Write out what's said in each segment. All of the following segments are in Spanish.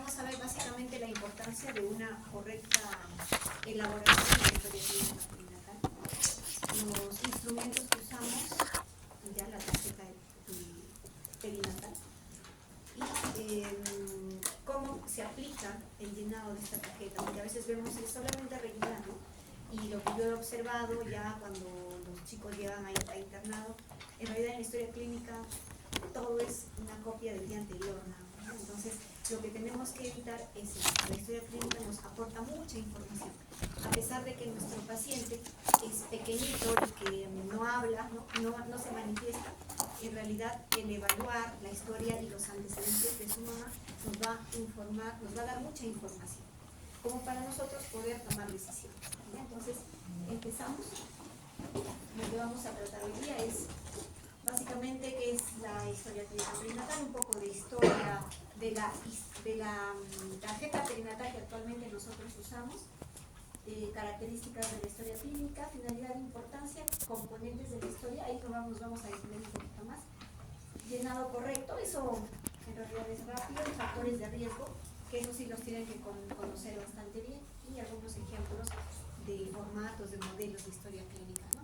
vamos a ver básicamente la importancia de una correcta elaboración de la historia clínica perinatal. Los instrumentos que usamos, ya la tarjeta perinatal, y cómo se aplica el llenado de esta tarjeta, porque a veces vemos es solamente rellenar, ¿no? Y lo que yo he observado ya cuando los chicos llegan a internado, en realidad en la historia clínica todo es una copia del día anterior, ¿no? Entonces lo que tenemos que evitar es que la historia clínica nos aporta mucha información, a pesar de que nuestro paciente es pequeñito y que no habla, no se manifiesta. En realidad el evaluar la historia y los antecedentes de su mamá nos va a informar, nos va a dar mucha información, como para nosotros poder tomar decisiones. ¿Ya? Entonces, empezamos. Lo que vamos a tratar hoy día es básicamente qué es la historia clínica perinatal, un poco de historia de la tarjeta perinatal que actualmente nosotros usamos, características de la historia clínica, finalidad e importancia, componentes de la historia, ahí nos vamos a definir un poquito más. Llenado correcto, eso en realidad es rápido, y factores de riesgo, que eso sí los tienen que conocer bastante bien, y algunos ejemplos de formatos, de modelos de historia clínica, ¿no?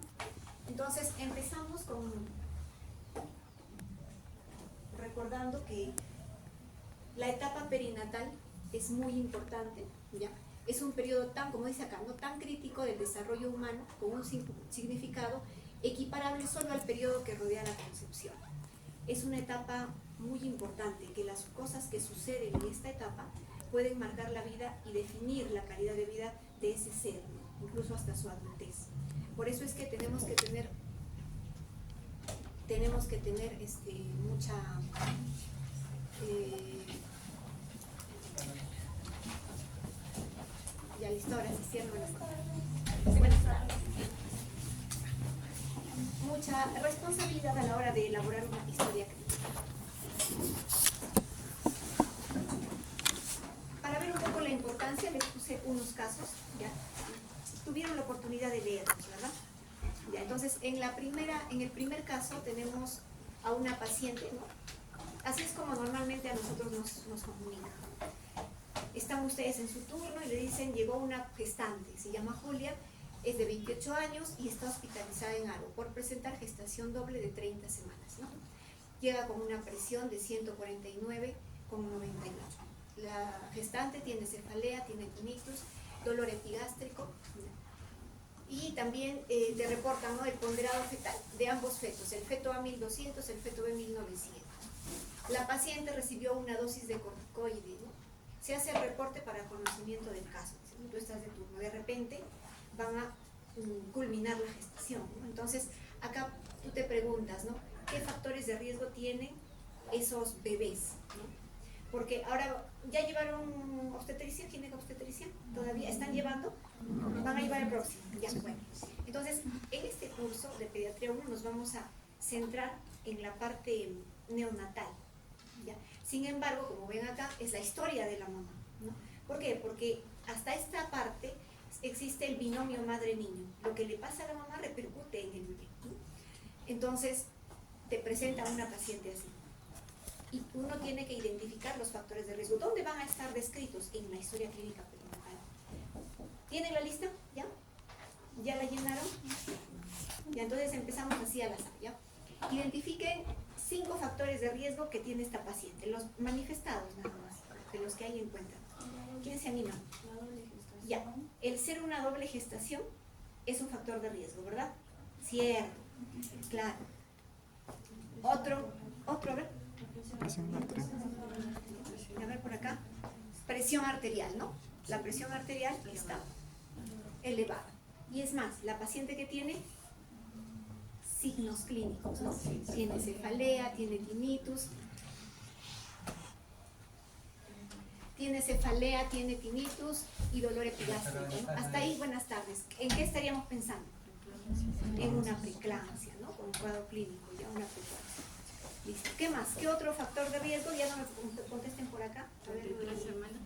Entonces empezamos con recordando que la etapa perinatal es muy importante, ¿ya? Es un periodo tan, como dice acá, no tan crítico del desarrollo humano, con un significado equiparable solo al periodo que rodea la concepción. Es una etapa muy importante, que las cosas que suceden en esta etapa pueden marcar la vida y definir la calidad de vida de ese ser, ¿no? Incluso hasta su adultez. Por eso es que tenemos que tener mucha ya listo, ahora sí cierro mucha responsabilidad a la hora de elaborar una historia clínica. Para ver un poco la importancia les puse unos casos, ya tuvieron la oportunidad de leerlos, ¿verdad? Ya, entonces en el primer caso tenemos a una paciente, ¿no? Así es como normalmente a nosotros nos comunican. Están ustedes en su turno y le dicen, llegó una gestante, se llama Julia, es de 28 años y está hospitalizada en Aro por presentar gestación doble de 30 semanas, ¿no? Llega con una presión de 149,98. La gestante tiene cefalea, tiene tinnitus, dolor epigástrico, y también te reportan, ¿no?, el ponderado fetal de ambos fetos, el feto A1200, el feto B1900. La paciente recibió una dosis de corticoide, ¿no? Se hace el reporte para conocimiento del caso. ¿Sí? Tú estás de turno, de repente van a culminar la gestación, ¿no? Entonces, acá tú te preguntas, ¿no?, ¿qué factores de riesgo tienen esos bebés, ¿no? Porque ahora, ¿ya llevaron obstetricia, ginecobstetricia? ¿Todavía están llevando? Van a llevar el próximo, ya, bueno. Entonces, en este curso de Pediatría 1 nos vamos a centrar en la parte neonatal, ¿ya? Sin embargo, como ven acá, es la historia de la mamá, ¿no? ¿Por qué? Porque hasta esta parte existe el binomio madre-niño. Lo que le pasa a la mamá repercute en el bebé, ¿no? Entonces, te presenta una paciente así. Y uno tiene que identificar los factores de riesgo. ¿Dónde van a estar descritos? En la historia clínica perinatal. ¿Tienen la lista? ¿Ya? ¿Ya la llenaron? Ya, entonces empezamos así al azar, ¿ya? Identifiquen 5 factores de riesgo que tiene esta paciente, los manifestados nada más, de los que hay en cuenta. ¿Quién se anima? La doble gestación. Ya, el ser una doble gestación es un factor de riesgo, ¿verdad? Cierto, claro. Otro, a ver. A ver por acá. Presión arterial, ¿no? La presión arterial está elevada. Y es más, la paciente que tiene signos clínicos, ¿no? Tiene cefalea, tiene tinnitus. Tiene cefalea, tiene tinnitus y dolor epigástrico, ¿no? Hasta ahí, buenas tardes. ¿En qué estaríamos pensando? En una preeclampsia, ¿no? Con un cuadro clínico, ya una preeclampsia. Listo. ¿Qué más? ¿Qué otro factor de riesgo? Ya no me contesten por acá. A ver, 33 semanas.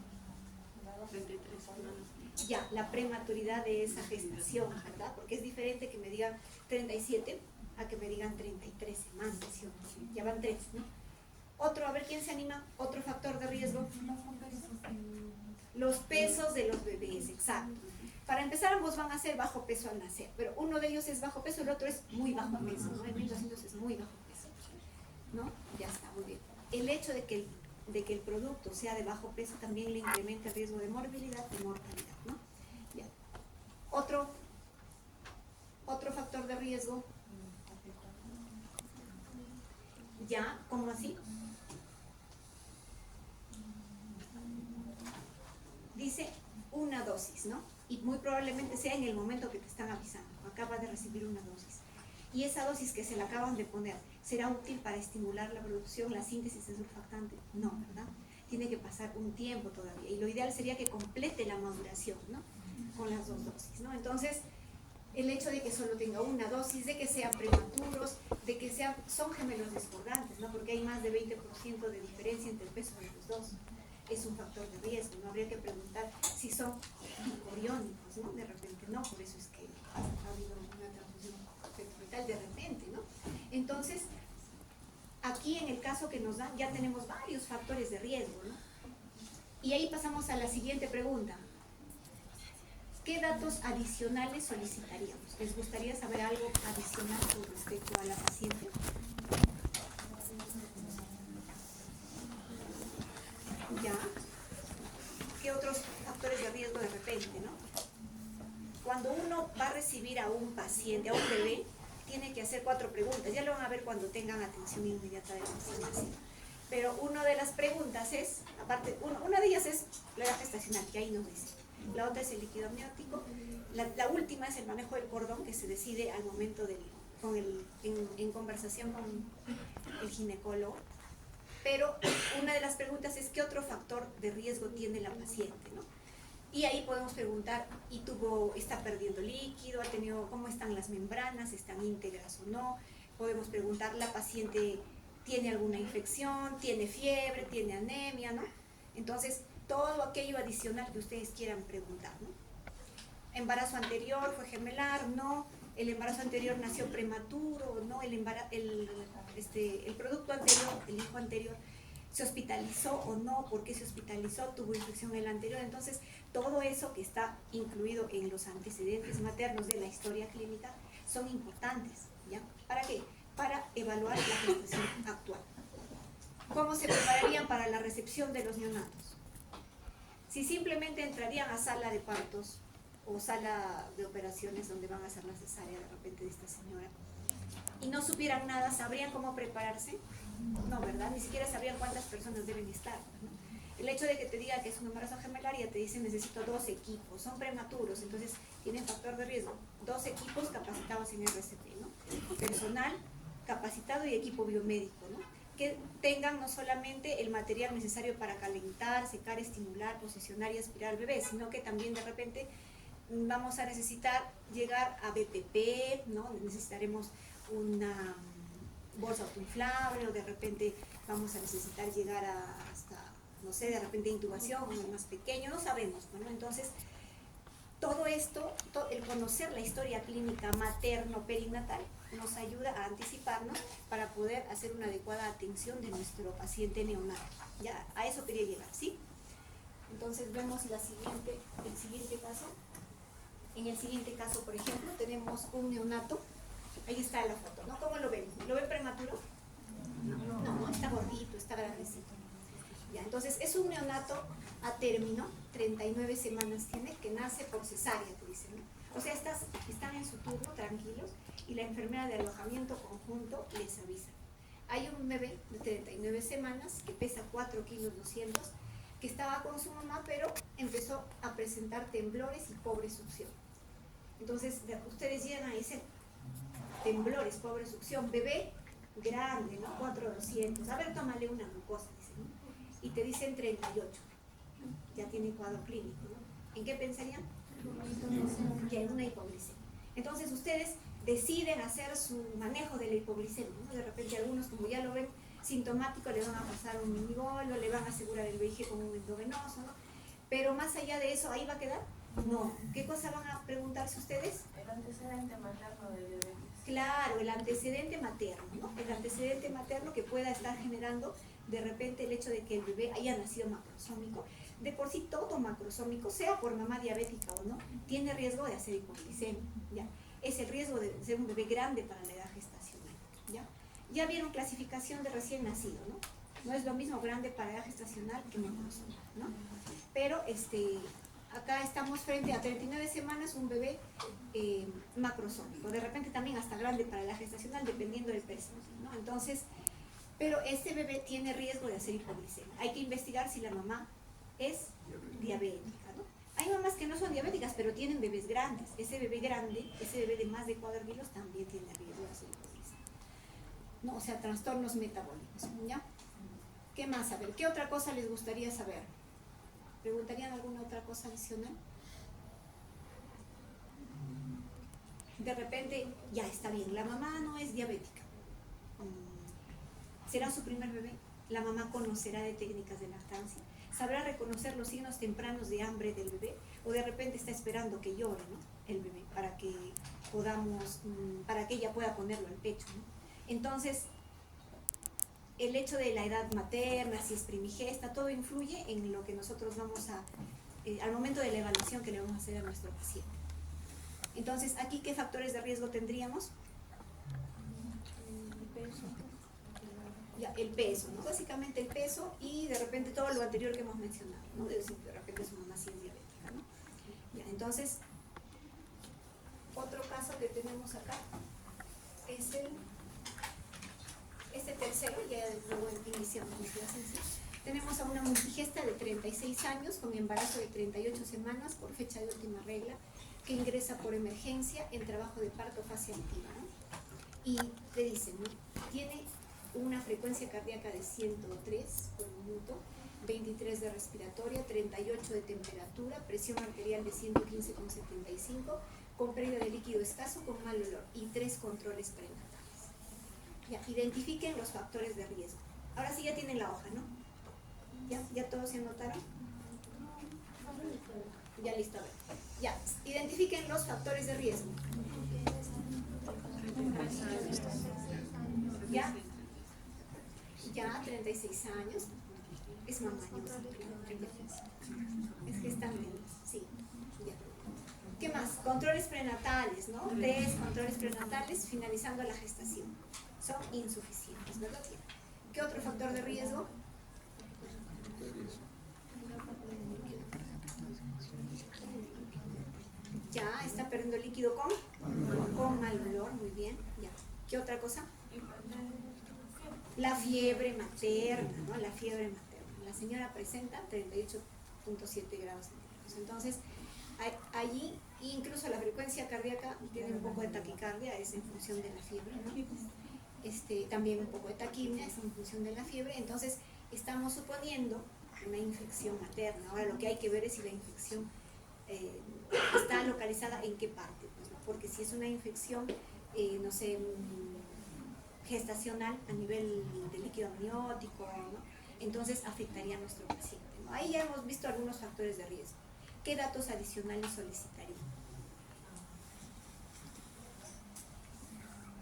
33 semanas. Ya, la prematuridad de esa gestación, ¿verdad? Porque es diferente que me digan 37 a que me digan 33 semanas, ¿sí? Ya van 3, ¿no? Otro, a ver quién se anima, otro factor de riesgo. Los pesos de los bebés, exacto. Para empezar, ambos van a ser bajo peso al nacer, pero uno de ellos es bajo peso, el otro es muy bajo peso, ¿no? El 1200 es muy bajo peso, ¿no? Ya está, muy bien. El hecho de que el producto sea de bajo peso también le incrementa el riesgo de morbilidad y mortalidad, ¿no? Ya. Otro factor de riesgo. Ya, ¿cómo así? Dice una dosis, ¿no? Y muy probablemente sea en el momento que te están avisando. Acabas de recibir una dosis. Y esa dosis que se la acaban de poner, ¿será útil para estimular la producción, la síntesis de surfactante? No, ¿verdad? Tiene que pasar un tiempo todavía. Y lo ideal sería que complete la maduración, ¿no? Con las dos dosis, ¿no? Entonces, el hecho de que solo tenga una dosis, de que sean prematuros, de que son gemelos discordantes, ¿no? Porque hay más de 20% de diferencia entre el peso de los dos. Es un factor de riesgo, ¿no? Habría que preguntar si son hipocoriónicos, ¿no? De repente no, por eso es que ha habido una transfusión fetal de repente, ¿no? Entonces, aquí en el caso que nos dan ya tenemos varios factores de riesgo, ¿no? Y ahí pasamos a la siguiente pregunta. ¿Qué datos adicionales solicitaríamos? ¿Les gustaría saber algo adicional con respecto a la paciente? ¿Ya? ¿Qué otros factores de riesgo de repente, no? Cuando uno va a recibir a un paciente, a un bebé, tiene que hacer 4 preguntas. Ya lo van a ver cuando tengan atención inmediata de la vacunación. Pero una de las preguntas es, aparte, una de ellas es la edad gestacional, que ahí nos dice. La otra es el líquido amniótico. La última es el manejo del cordón, que se decide al momento en conversación con el ginecólogo. Pero una de las preguntas es ¿qué otro factor de riesgo tiene la paciente, ¿no? Y ahí podemos preguntar, ¿está perdiendo líquido? ¿Cómo están las membranas? ¿Están íntegras o no? Podemos preguntar, ¿la paciente tiene alguna infección? ¿Tiene fiebre? ¿Tiene anemia? ¿No? Entonces, todo aquello adicional que ustedes quieran preguntar, ¿no? ¿Embarazo anterior fue gemelar? No. ¿El embarazo anterior nació prematuro? No. ¿El producto anterior, el hijo anterior, se hospitalizó o no? ¿Por qué se hospitalizó? ¿Tuvo infección el anterior? Entonces, todo eso que está incluido en los antecedentes maternos de la historia clínica son importantes, ¿ya? ¿Para qué? Para evaluar la gestación actual. ¿Cómo se prepararían para la recepción de los neonatos? Si simplemente entrarían a sala de partos o sala de operaciones donde van a hacer la cesárea de repente de esta señora y no supieran nada, ¿sabrían cómo prepararse? No, ¿verdad? Ni siquiera sabrían cuántas personas deben estar, ¿no? El hecho de que te diga que es un embarazo gemelar, ya te dicen necesito 2 equipos, son prematuros, entonces tienen factor de riesgo. 2 equipos capacitados en RCP, ¿no? Personal capacitado y equipo biomédico, ¿no? Que tengan no solamente el material necesario para calentar, secar, estimular, posicionar y aspirar al bebé, sino que también de repente vamos a necesitar llegar a BPP, ¿no? Necesitaremos una bolsa autoinflable o de repente vamos a necesitar llegar hasta, no sé, de repente intubación, uno más pequeño, no sabemos, ¿no? Entonces, todo esto, el conocer la historia clínica materno-perinatal nos ayuda a anticiparnos para poder hacer una adecuada atención de nuestro paciente neonato. Ya, a eso quería llegar, ¿sí? Entonces vemos el siguiente caso. En el siguiente caso, por ejemplo, tenemos un neonato. Ahí está la foto, ¿no? ¿Cómo lo ven? ¿Lo ven prematuro? No, está gordito, está grandecito. Ya, entonces es un neonato a término, 39 semanas tiene, que nace por cesárea, te dicen, ¿no? O sea, están en su turno, tranquilos, y la enfermera de alojamiento conjunto les avisa. Hay un bebé de 39 semanas que pesa 4 kilos 200, que estaba con su mamá, pero empezó a presentar temblores y pobre succión. Entonces, ustedes llegan a ese temblores, pobre succión, bebé grande, ¿no? 4,200. A ver, tómale una glucosa, dicen, ¿no? Y te dicen 38. Ya tiene cuadro clínico, ¿no? ¿En qué pensarían? Que en una hipoglicemia. Entonces, ustedes deciden hacer su manejo de la hipoglicemia, ¿no? De repente, algunos, como ya lo ven sintomático, le van a pasar un minibolo, le van a asegurar el VIG con un endovenoso, ¿no? Pero más allá de eso, ¿ahí va a quedar? No. ¿Qué cosa van a preguntarse ustedes? El antecedente materno de diabetes. Claro, el antecedente materno, ¿no? El antecedente materno que pueda estar generando de repente el hecho de que el bebé haya nacido macrosómico, de por sí todo macrosómico, sea por mamá diabética o no, tiene riesgo de hacer hipoglicemia, ¿ya? Es el riesgo de ser un bebé grande para la edad gestacional, ¿ya? Ya vieron clasificación de recién nacido, ¿no? No es lo mismo grande para edad gestacional que macrosómico, ¿no? Pero acá estamos frente a 39 semanas un bebé macrosómico, de repente también hasta grande para la gestacional dependiendo del peso, ¿no? Entonces, pero este bebé tiene riesgo de hacer hipoglicemia. Hay que investigar si la mamá es diabética, ¿no? Hay mamás que no son diabéticas, pero tienen bebés grandes. Ese bebé grande, ese bebé de más de 4 kilos también tiene riesgo de hacer hipoglicemia, ¿no? O sea, trastornos metabólicos, ¿ya? ¿Qué más? A ver, ¿qué otra cosa les gustaría saber? ¿Preguntarían alguna otra cosa adicional? De repente, ya está bien, la mamá no es diabética. ¿Será su primer bebé? La mamá conocerá de técnicas de lactancia, sabrá reconocer los signos tempranos de hambre del bebé, o de repente está esperando que llore, ¿no? El bebé, para que para que ella pueda ponerlo al pecho, ¿no? Entonces, el hecho de la edad materna, si es primigesta, todo influye en lo que nosotros vamos al momento de la evaluación que le vamos a hacer a nuestro paciente. Entonces, aquí, ¿qué factores de riesgo tendríamos? Ya, el peso, ¿no? Básicamente el peso y de repente todo lo anterior que hemos mencionado, ¿no? De repente su mamá sí es diabética, ¿no? Ya, entonces, otro caso que tenemos acá es este tercero, ya luego iniciamos la clase. Tenemos a una multigesta de 36 años con embarazo de 38 semanas por fecha de última regla, que ingresa por emergencia en trabajo de parto fase activa, ¿no? Y le dicen, ¿no? Tiene una frecuencia cardíaca de 103 por minuto, 23 de respiratoria, 38 de temperatura, presión arterial de 115,75, con pérdida de líquido escaso con mal olor y 3 controles prenatales. Ya, identifiquen los factores de riesgo. Ahora sí ya tienen la hoja, ¿no? ¿Ya todos se anotaron? Ya listo. Ya, identifiquen los factores de riesgo. ¿Ya? Ya, 36 años. Es mamá, es gestante, sí. Ya. ¿Qué más? Controles prenatales, ¿no? 3 controles prenatales finalizando la gestación. Son insuficientes, ¿verdad? ¿Qué otro factor de riesgo? Ya, está perdiendo líquido con mal olor, muy bien. Ya. ¿Qué otra cosa? La fiebre materna, ¿no? La fiebre materna. La señora presenta 38,7 grados centígrados. Entonces, allí incluso la frecuencia cardíaca tiene un poco de taquicardia, es en función de la fiebre, ¿no? También un poco de taquimia, es en función de la fiebre. Entonces, estamos suponiendo una infección materna. Ahora, lo que hay que ver es si la infección está localizada en qué parte, pues, ¿no? Porque si es una infección, no sé, gestacional a nivel de líquido amniótico, ¿no? Entonces afectaría a nuestro paciente, ¿no? Ahí ya hemos visto algunos factores de riesgo. ¿Qué datos adicionales solicitarían?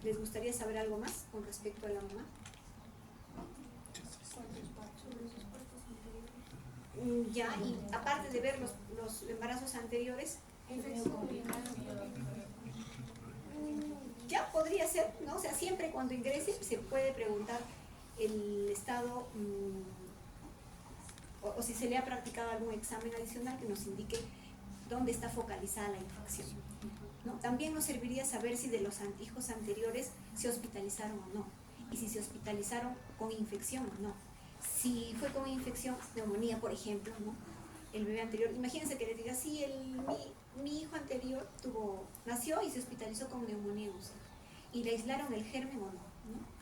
¿Les gustaría saber algo más con respecto a la mamá? Ya, y aparte de ver los embarazos anteriores, ya podría ser, ¿no? O sea, siempre cuando ingrese se puede preguntar el estado o si se le ha practicado algún examen adicional que nos indique dónde está focalizada la infección, ¿no? También nos serviría saber si de los hijos anteriores se hospitalizaron o no, y si se hospitalizaron con infección o no. Si fue con infección, neumonía, por ejemplo, ¿no? El bebé anterior, imagínense que le diga, sí, mi hijo anterior nació y se hospitalizó con neumonía y le aislaron el germen o no, ¿no?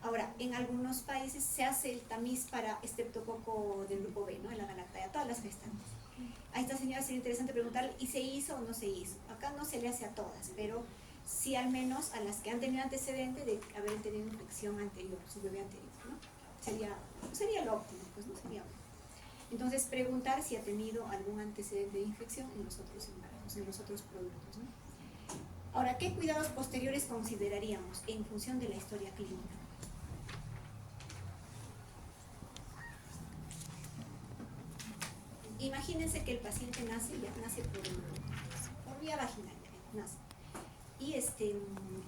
Ahora, en algunos países se hace el tamiz para estreptococo del grupo B, ¿no? En la Galactaria, todas las gestantes. A esta señora sería interesante preguntarle, ¿y se hizo o no se hizo? Acá no se le hace a todas, pero sí al menos a las que han tenido antecedente de haber tenido infección anterior, su bebé anterior, ¿no? Sería lo óptimo, pues no sería óptimo. Entonces, preguntar si ha tenido algún antecedente de infección en los otros embarazos, en los otros productos, ¿no? Ahora, ¿qué cuidados posteriores consideraríamos en función de la historia clínica? imagínense que el paciente nace por vía vaginal, nace. Y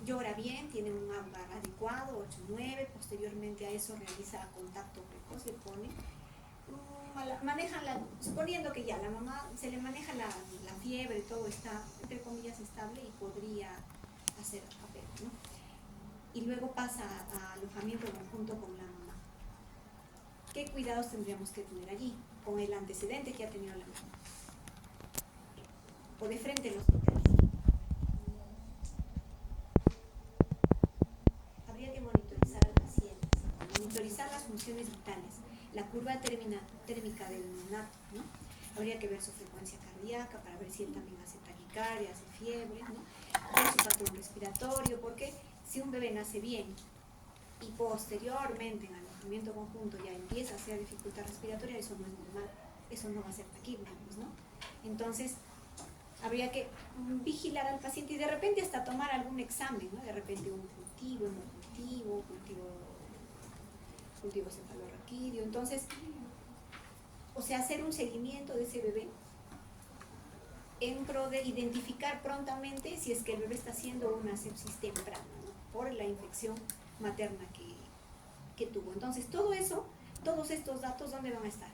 llora bien, tiene un ámbar adecuado, 8-9, posteriormente a eso realiza contacto precoz, le pone, suponiendo que ya la mamá se le maneja la fiebre, todo está, entre comillas, estable y podría hacer apego, ¿no? Y luego pasa a alojamiento conjunto con la mamá. ¿Qué cuidados tendríamos que tener allí? Con el antecedente que ha tenido la mamá. O de frente en los hospitales. Habría que monitorizar al paciente, monitorizar las funciones vitales, la curva térmica del neonato, ¿no? Habría que ver su frecuencia cardíaca para ver si él también hace taquicardia, hace fiebre, ¿no? Ver su patrón respiratorio, porque si un bebé nace bien y posteriormente en alojamiento conjunto ya empieza a hacer dificultad respiratoria, eso no es normal, eso no va a ser taquígrafo, ¿no? Entonces, habría que vigilar al paciente y de repente hasta tomar algún examen, ¿no? De repente un cultivo cefalorraquídeo. Entonces, o sea, hacer un seguimiento de ese bebé en pro de identificar prontamente si es que el bebé está haciendo una sepsis temprana, ¿no? Por la infección materna que tuvo. Entonces, todo eso, todos estos datos, ¿dónde van a estar?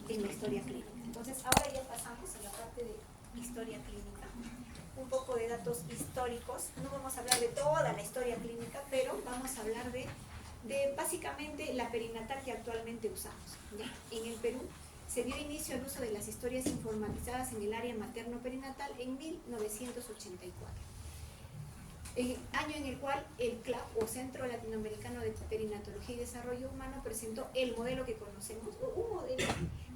En la historia clínica. Entonces, ahora ya pasamos a la parte de historia clínica. Un poco de datos históricos. No vamos a hablar de toda la historia clínica, pero vamos a hablar de básicamente la perinatal que actualmente usamos, ¿ya? En el Perú se dio inicio al uso de las historias informatizadas en el área materno-perinatal en 1984. Año en el cual el CLAP, o Centro Latinoamericano de Perinatología y Desarrollo Humano, presentó el modelo que conocemos, un modelo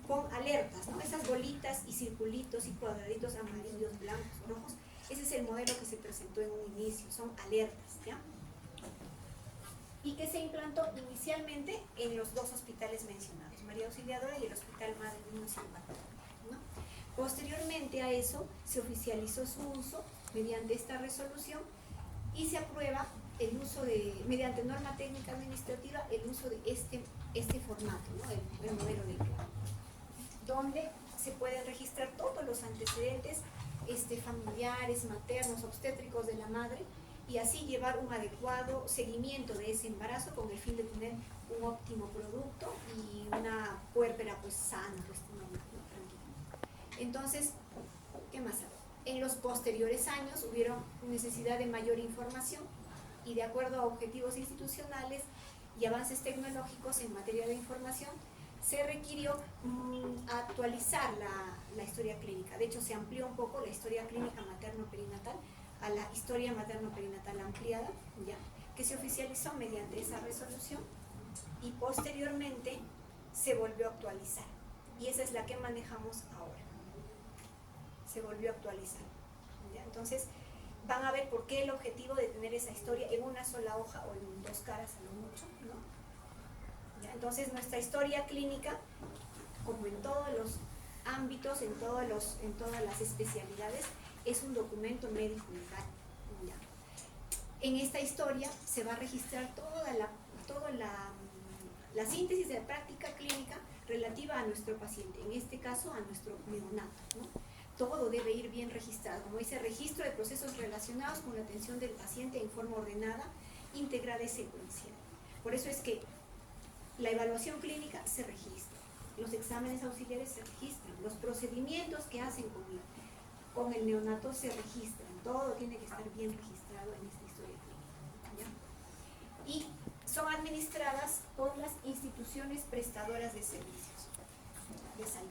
con alertas, ¿no? Esas bolitas y circulitos y cuadraditos amarillos, blancos, rojos. Ese es el modelo que se presentó en un inicio, son alertas, ¿ya? Y que se implantó inicialmente en los dos hospitales mencionados, María Auxiliadora y el Hospital Madre Niños Infantil, ¿no? Posteriormente a eso se oficializó su uso mediante esta resolución y se aprueba el uso mediante norma técnica administrativa, el uso de este formato, ¿no? El modelo de CLAP, donde se pueden registrar todos los antecedentes familiares, maternos, obstétricos de la madre, y así llevar un adecuado seguimiento de ese embarazo con el fin de tener un óptimo producto y una puérpera pues sana, pues tranquila. Entonces, ¿qué más hay? En los posteriores años hubieron necesidad de mayor información y de acuerdo a objetivos institucionales y avances tecnológicos en materia de información, se requirió actualizar la historia clínica. De hecho, se amplió un poco la historia clínica materno-perinatal a la historia materno-perinatal ampliada, ¿ya? Que se oficializó mediante esa resolución y posteriormente se volvió a actualizar. Y esa es la que manejamos ahora. Se volvió a actualizar, ¿ya? Entonces, van a ver por qué el objetivo de tener esa historia en una sola hoja o en dos caras a lo mucho, ¿no? ¿Ya? Entonces, nuestra historia clínica, como en todos los ámbitos, en todas las especialidades, es un documento médico legal, ¿ya? En esta historia se va a registrar toda la síntesis de la práctica clínica relativa a nuestro paciente, en este caso a nuestro neonato, ¿no? Todo debe ir bien registrado, como dice, registro de procesos relacionados con la atención del paciente en forma ordenada, integrada y secuencial. Por eso es que la evaluación clínica se registra, los exámenes auxiliares se registran, los procedimientos que hacen con el neonato se registran, todo tiene que estar bien registrado en esta historia clínica, ¿ya? Y son administradas por las instituciones prestadoras de servicios de salud.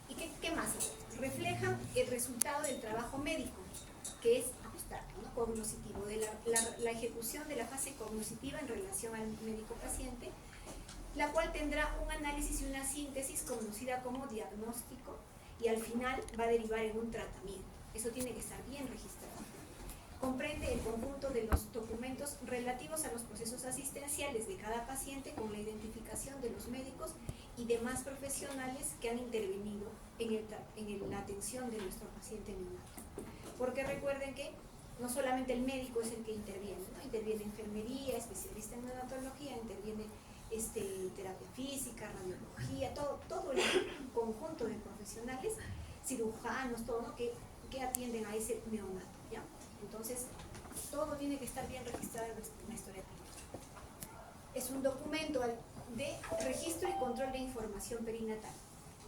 ¿Y qué más? Reflejan el resultado del trabajo médico, que es abstracto, ¿no? Cognoscitivo, de la ejecución de la fase cognoscitiva en relación al médico-paciente, la cual tendrá un análisis y una síntesis conocida como diagnóstico, y al final va a derivar en un tratamiento. Eso tiene que estar bien registrado. Comprende el conjunto de los documentos relativos a los procesos asistenciales de cada paciente con la identificación de los médicos y demás profesionales que han intervenido en la atención de nuestro paciente neonato. Porque recuerden que no solamente el médico es el que interviene, ¿no? Interviene enfermería, especialista en neonatología, interviene terapia física, radiología, todo el conjunto de profesionales, cirujanos, todo, ¿no? que atienden a ese neonato, ¿ya? Entonces, todo tiene que estar bien registrado en la historia clínica. Es un documento de registro y control de información perinatal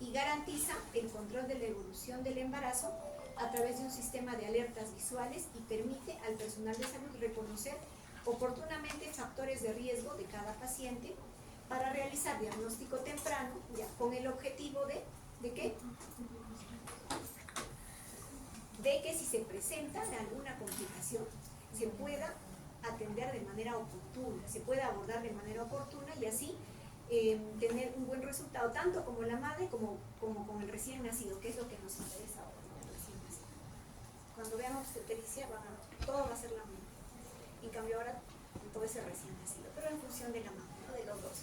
y garantiza el control de la evolución del embarazo a través de un sistema de alertas visuales y permite al personal de salud reconocer oportunamente factores de riesgo de cada paciente para realizar diagnóstico temprano, ya, con el objetivo ¿de qué? De que si se presenta alguna complicación, se pueda atender de manera oportuna, se pueda abordar de manera oportuna y así tener un buen resultado, tanto como la madre como con el recién nacido, que es lo que nos interesa ahora, ¿no? El recién nacido. Cuando veamos obstetricia, todo va a ser la mamá. En cambio ahora todo es el recién nacido, pero en función de la mamá, ¿no? De los dos.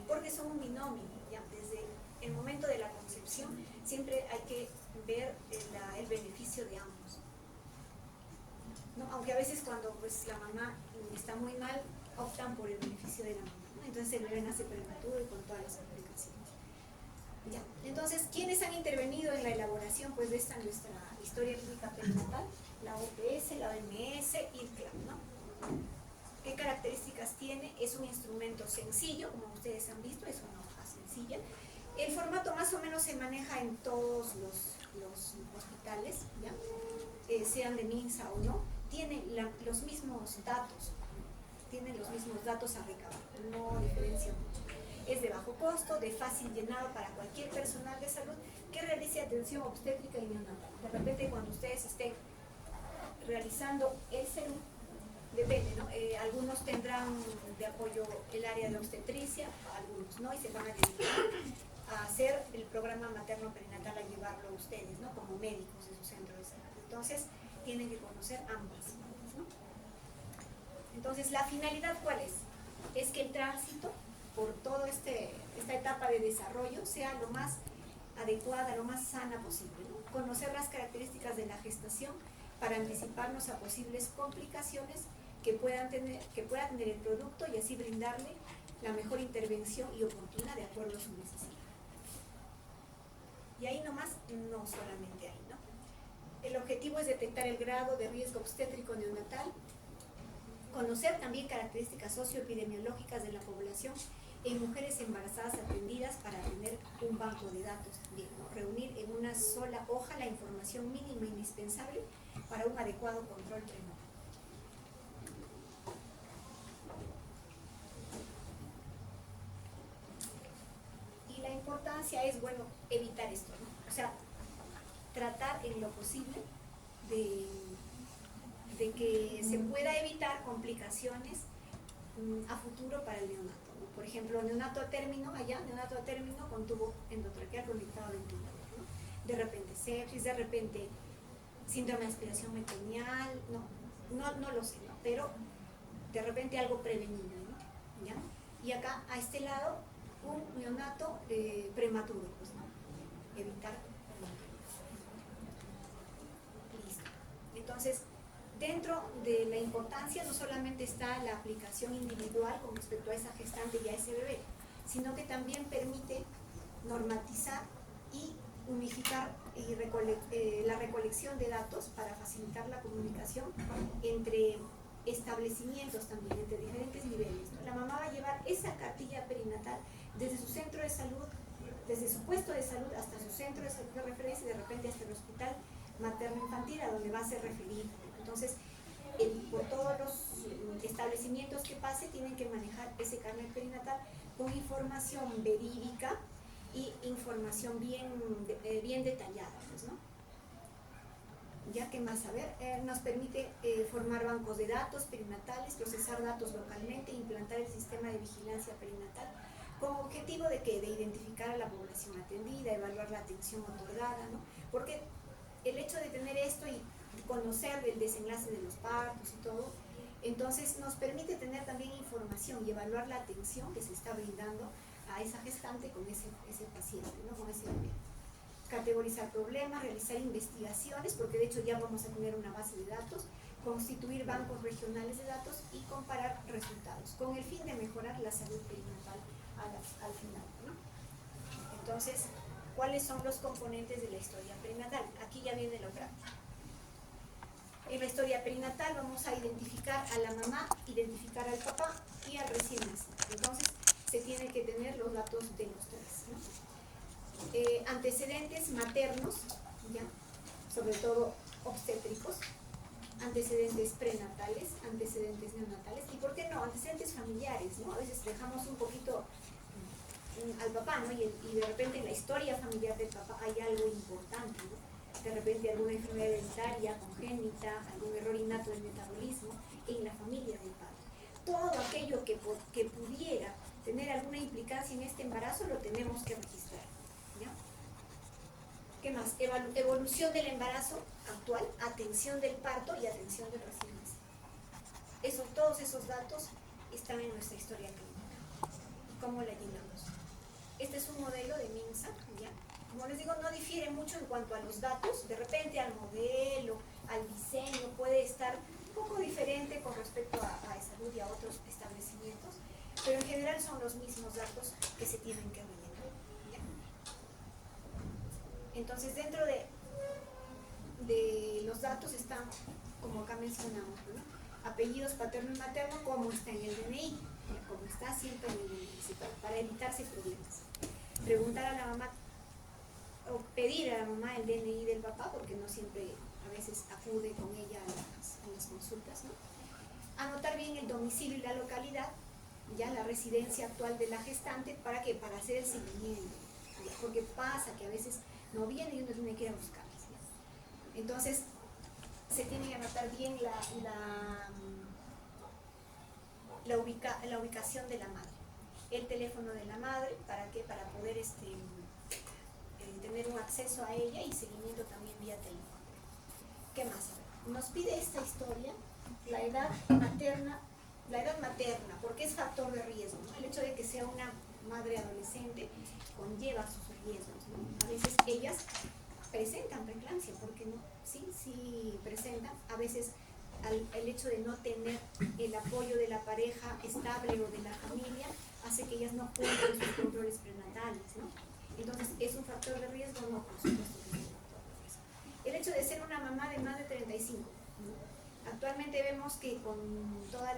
Porque son un binomio, ya desde el momento de la concepción siempre hay que ver el beneficio de ambos, ¿no? Aunque a veces cuando pues, la mamá está muy mal, optan por el beneficio de la mamá, ¿no? Entonces el bebé nace prematuro y con todas las complicaciones. Ya. Entonces, ¿quiénes han intervenido en la elaboración pues, de esta nuestra historia clínica perinatal? La OPS, la OMS y el CLAP, ¿no? ¿Qué características tiene? Es un instrumento sencillo, como ustedes han visto, es una hoja sencilla. El formato más o menos se maneja en todos los hospitales, ¿ya? Sean de MINSA o no, tiene los mismos datos, a recabar, no diferencia mucho. Es de bajo costo, de fácil llenado para cualquier personal de salud que realice atención obstétrica y neonatal. De repente cuando ustedes estén realizando el CERU, depende, ¿no? Algunos tendrán de apoyo el área de obstetricia, algunos no, y se van a dedicar a hacer el programa materno-perinatal, a llevarlo a ustedes, ¿no? Como médicos de su centro de salud. Entonces, tienen que conocer ambas, ¿no? Entonces, ¿la finalidad cuál es? Es que el tránsito por toda esta etapa de desarrollo sea lo más adecuada, lo más sana posible, ¿no? Conocer las características de la gestación para anticiparnos a posibles complicaciones que pueda tener el producto y así brindarle la mejor intervención y oportuna de acuerdo a su necesidad. Y ahí nomás, no solamente ahí, ¿no? El objetivo es detectar el grado de riesgo obstétrico neonatal, conocer también características socioepidemiológicas de la población en mujeres embarazadas atendidas para tener un banco de datos también, ¿no? Reunir en una sola hoja la información mínima indispensable para un adecuado control prenatal. Y la importancia es, bueno, evitar esto, ¿no? O sea, tratar en lo posible de que se pueda evitar complicaciones a futuro para el neonato, ¿no? Por ejemplo, neonato a término con tubo endotraqueal conectado al ventilador, ¿no? De repente sepsis, de repente síndrome de aspiración meconial, no lo sé, ¿no? Pero de repente algo prevenible, ¿no? ¿Ya? Y acá, a este lado, un neonato prematuro, pues, ¿no? Evitar listo. Entonces, dentro de la importancia no solamente está la aplicación individual con respecto a esa gestante y a ese bebé, sino que también permite normatizar y unificar la recolección de datos para facilitar la comunicación entre establecimientos también, entre diferentes niveles, ¿no? La mamá va a llevar esa cartilla perinatal desde su centro de salud, desde su puesto de salud hasta su centro de salud de referencia y de repente hasta el hospital materno-infantil a donde va a ser referido. Entonces, por todos los establecimientos que pase tienen que manejar ese carnet perinatal con información verídica y información bien detallada, pues, ¿no? Ya que más, a ver, nos permite formar bancos de datos perinatales, procesar datos localmente, implantar el sistema de vigilancia perinatal con objetivo de ¿qué? De identificar a la población atendida, evaluar la atención otorgada, ¿no? Porque el hecho de tener esto y conocer el desenlace de los partos y todo, entonces nos permite tener también información y evaluar la atención que se está brindando a esa gestante con ese paciente, ¿no? Con ese bebé. Categorizar problemas, realizar investigaciones, porque de hecho ya vamos a tener una base de datos, constituir bancos regionales de datos y comparar resultados, con el fin de mejorar la salud perinatal al final, ¿no? Entonces, ¿cuáles son los componentes de la historia perinatal? Aquí ya viene lo práctico. En la historia perinatal vamos a identificar a la mamá, identificar al papá y al recién nacido. Entonces, se tiene que tener los datos de los tres, ¿no? Antecedentes maternos, ¿ya? Sobre todo obstétricos, antecedentes prenatales, antecedentes neonatales y, ¿por qué no?, antecedentes familiares, ¿no? A veces dejamos un poquito al papá, ¿no? Y de repente en la historia familiar del papá hay algo importante, ¿no? De repente alguna enfermedad hereditaria, congénita, algún error innato del metabolismo en la familia del padre. Todo aquello que pudiera tener alguna implicancia en este embarazo lo tenemos que registrar, ¿ya? ¿Qué más? Evolución del embarazo actual, atención del parto y atención del recién nacido. Todos esos datos están en nuestra historia clínica. ¿Cómo la llenamos? Este es un modelo de MINSA, ¿ya? Como les digo, no difiere mucho en cuanto a los datos. De repente al modelo, al diseño, puede estar un poco diferente con respecto a salud y a otros establecimientos, pero en general son los mismos datos que se tienen que rellenar, ¿ya? Entonces, dentro de los datos están, como acá mencionamos, ¿no? Apellidos paterno y materno, como está en el DNI, como está siempre en el DNI, para evitarse problemas. Preguntar a la mamá o pedir a la mamá el DNI del papá, porque no siempre a veces acude con ella a las consultas, ¿no? Anotar bien el domicilio y la localidad, ya la residencia actual de la gestante, ¿para qué? Para hacer el seguimiento, ¿ya? Porque pasa que a veces no viene y uno tiene que ir a buscarlas, ¿ya? Entonces, se tiene que anotar bien la ubicación de la madre, el teléfono de la madre, ¿para qué? Para poder tener un acceso a ella y seguimiento también vía teléfono. ¿Qué más? Nos pide esta historia, la edad materna, porque es factor de riesgo, ¿no? El hecho de que sea una madre adolescente conlleva sus riesgos, ¿no? A veces ellas presentan preeclampsia, ¿por qué no? Sí presentan. A veces el hecho de no tener el apoyo de la pareja estable o de la familia hace que ellas no cumplan sus controles prenatales, ¿no? Entonces, ¿es un factor de riesgo? No, por supuesto que es un factor de riesgo. El hecho de ser una mamá de más de 35, ¿no? Actualmente vemos que con todas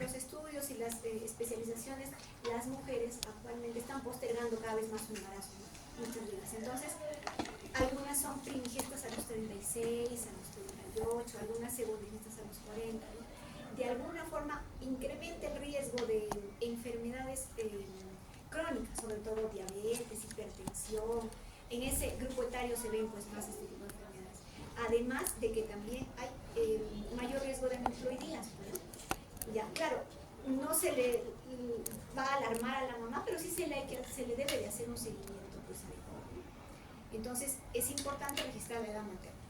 los estudios y las especializaciones, las mujeres actualmente están postergando cada vez más su embarazo, ¿no? Muchas de ellas. Entonces, algunas son primigestas a los 36, a los 38, algunas segundigestas a los 40, ¿no? De alguna forma incrementa el riesgo de enfermedades crónicas, sobre todo diabetes, hipertensión. En ese grupo etario se ven pues más este tipo de enfermedades. Además de que también hay mayor riesgo de aneuploidías, ¿no? Ya, claro, no se le va a alarmar a la mamá, pero sí se le debe de hacer un seguimiento pues adecuado, ¿no? Entonces es importante registrar la edad materna.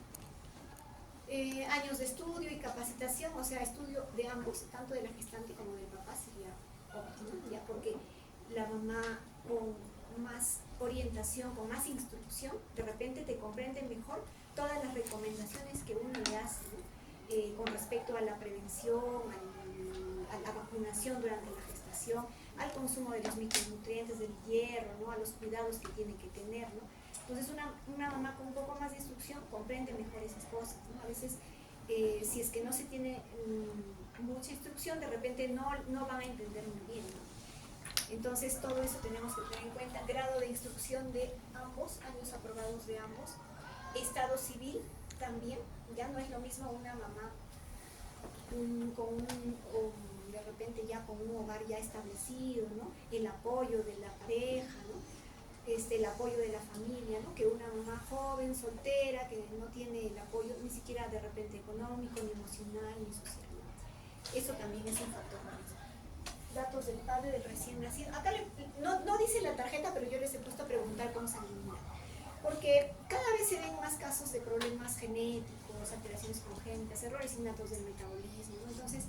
Años de estudio y capacitación, o sea, estudio de ambos, tanto de la gestante como del papá, sería óptimo, ya, porque la mamá con más orientación, con más instrucción, de repente te comprende mejor todas las recomendaciones que uno le hace, ¿no? Con respecto a la prevención, a la vacunación durante la gestación, al consumo de los micronutrientes, del hierro, ¿no? A los cuidados que tiene que tener, ¿no? Entonces una mamá con un poco más de instrucción comprende mejor esas cosas, ¿no? A veces si es que no se tiene mucha instrucción, de repente no van a entender muy bien, ¿no? Entonces todo eso tenemos que tener en cuenta. Grado de instrucción de ambos, años aprobados de ambos, estado civil también, ya no es lo mismo una mamá de repente ya con un hogar ya establecido, ¿no? El apoyo de la pareja, ¿no? El apoyo de la familia, ¿no? Que una mamá joven, soltera, que no tiene el apoyo ni siquiera de repente económico, ni emocional, ni social, ¿no? Eso también es un factor de riesgo. Datos del padre del recién nacido. Acá no dice la tarjeta, pero yo les he puesto a preguntar con sanguínea, porque cada vez se ven más casos de problemas genéticos, alteraciones congénitas, errores innatos del metabolismo, ¿no? Entonces,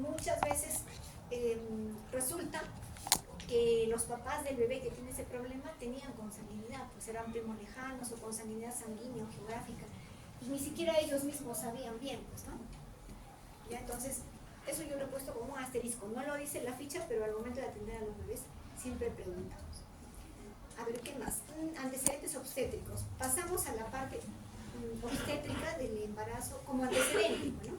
muchas veces resulta que los papás del bebé que tiene ese problema tenían consanguinidad, pues eran primos lejanos o consanguinidad sanguínea o geográfica, y ni siquiera ellos mismos sabían bien, pues, ¿no? Ya, entonces, Eso yo lo he puesto como un asterisco. No lo dice en la ficha, pero al momento de atender a los bebés siempre preguntamos. A ver, ¿qué más? Antecedentes obstétricos. Pasamos a la parte obstétrica del embarazo como antecedente, ¿no?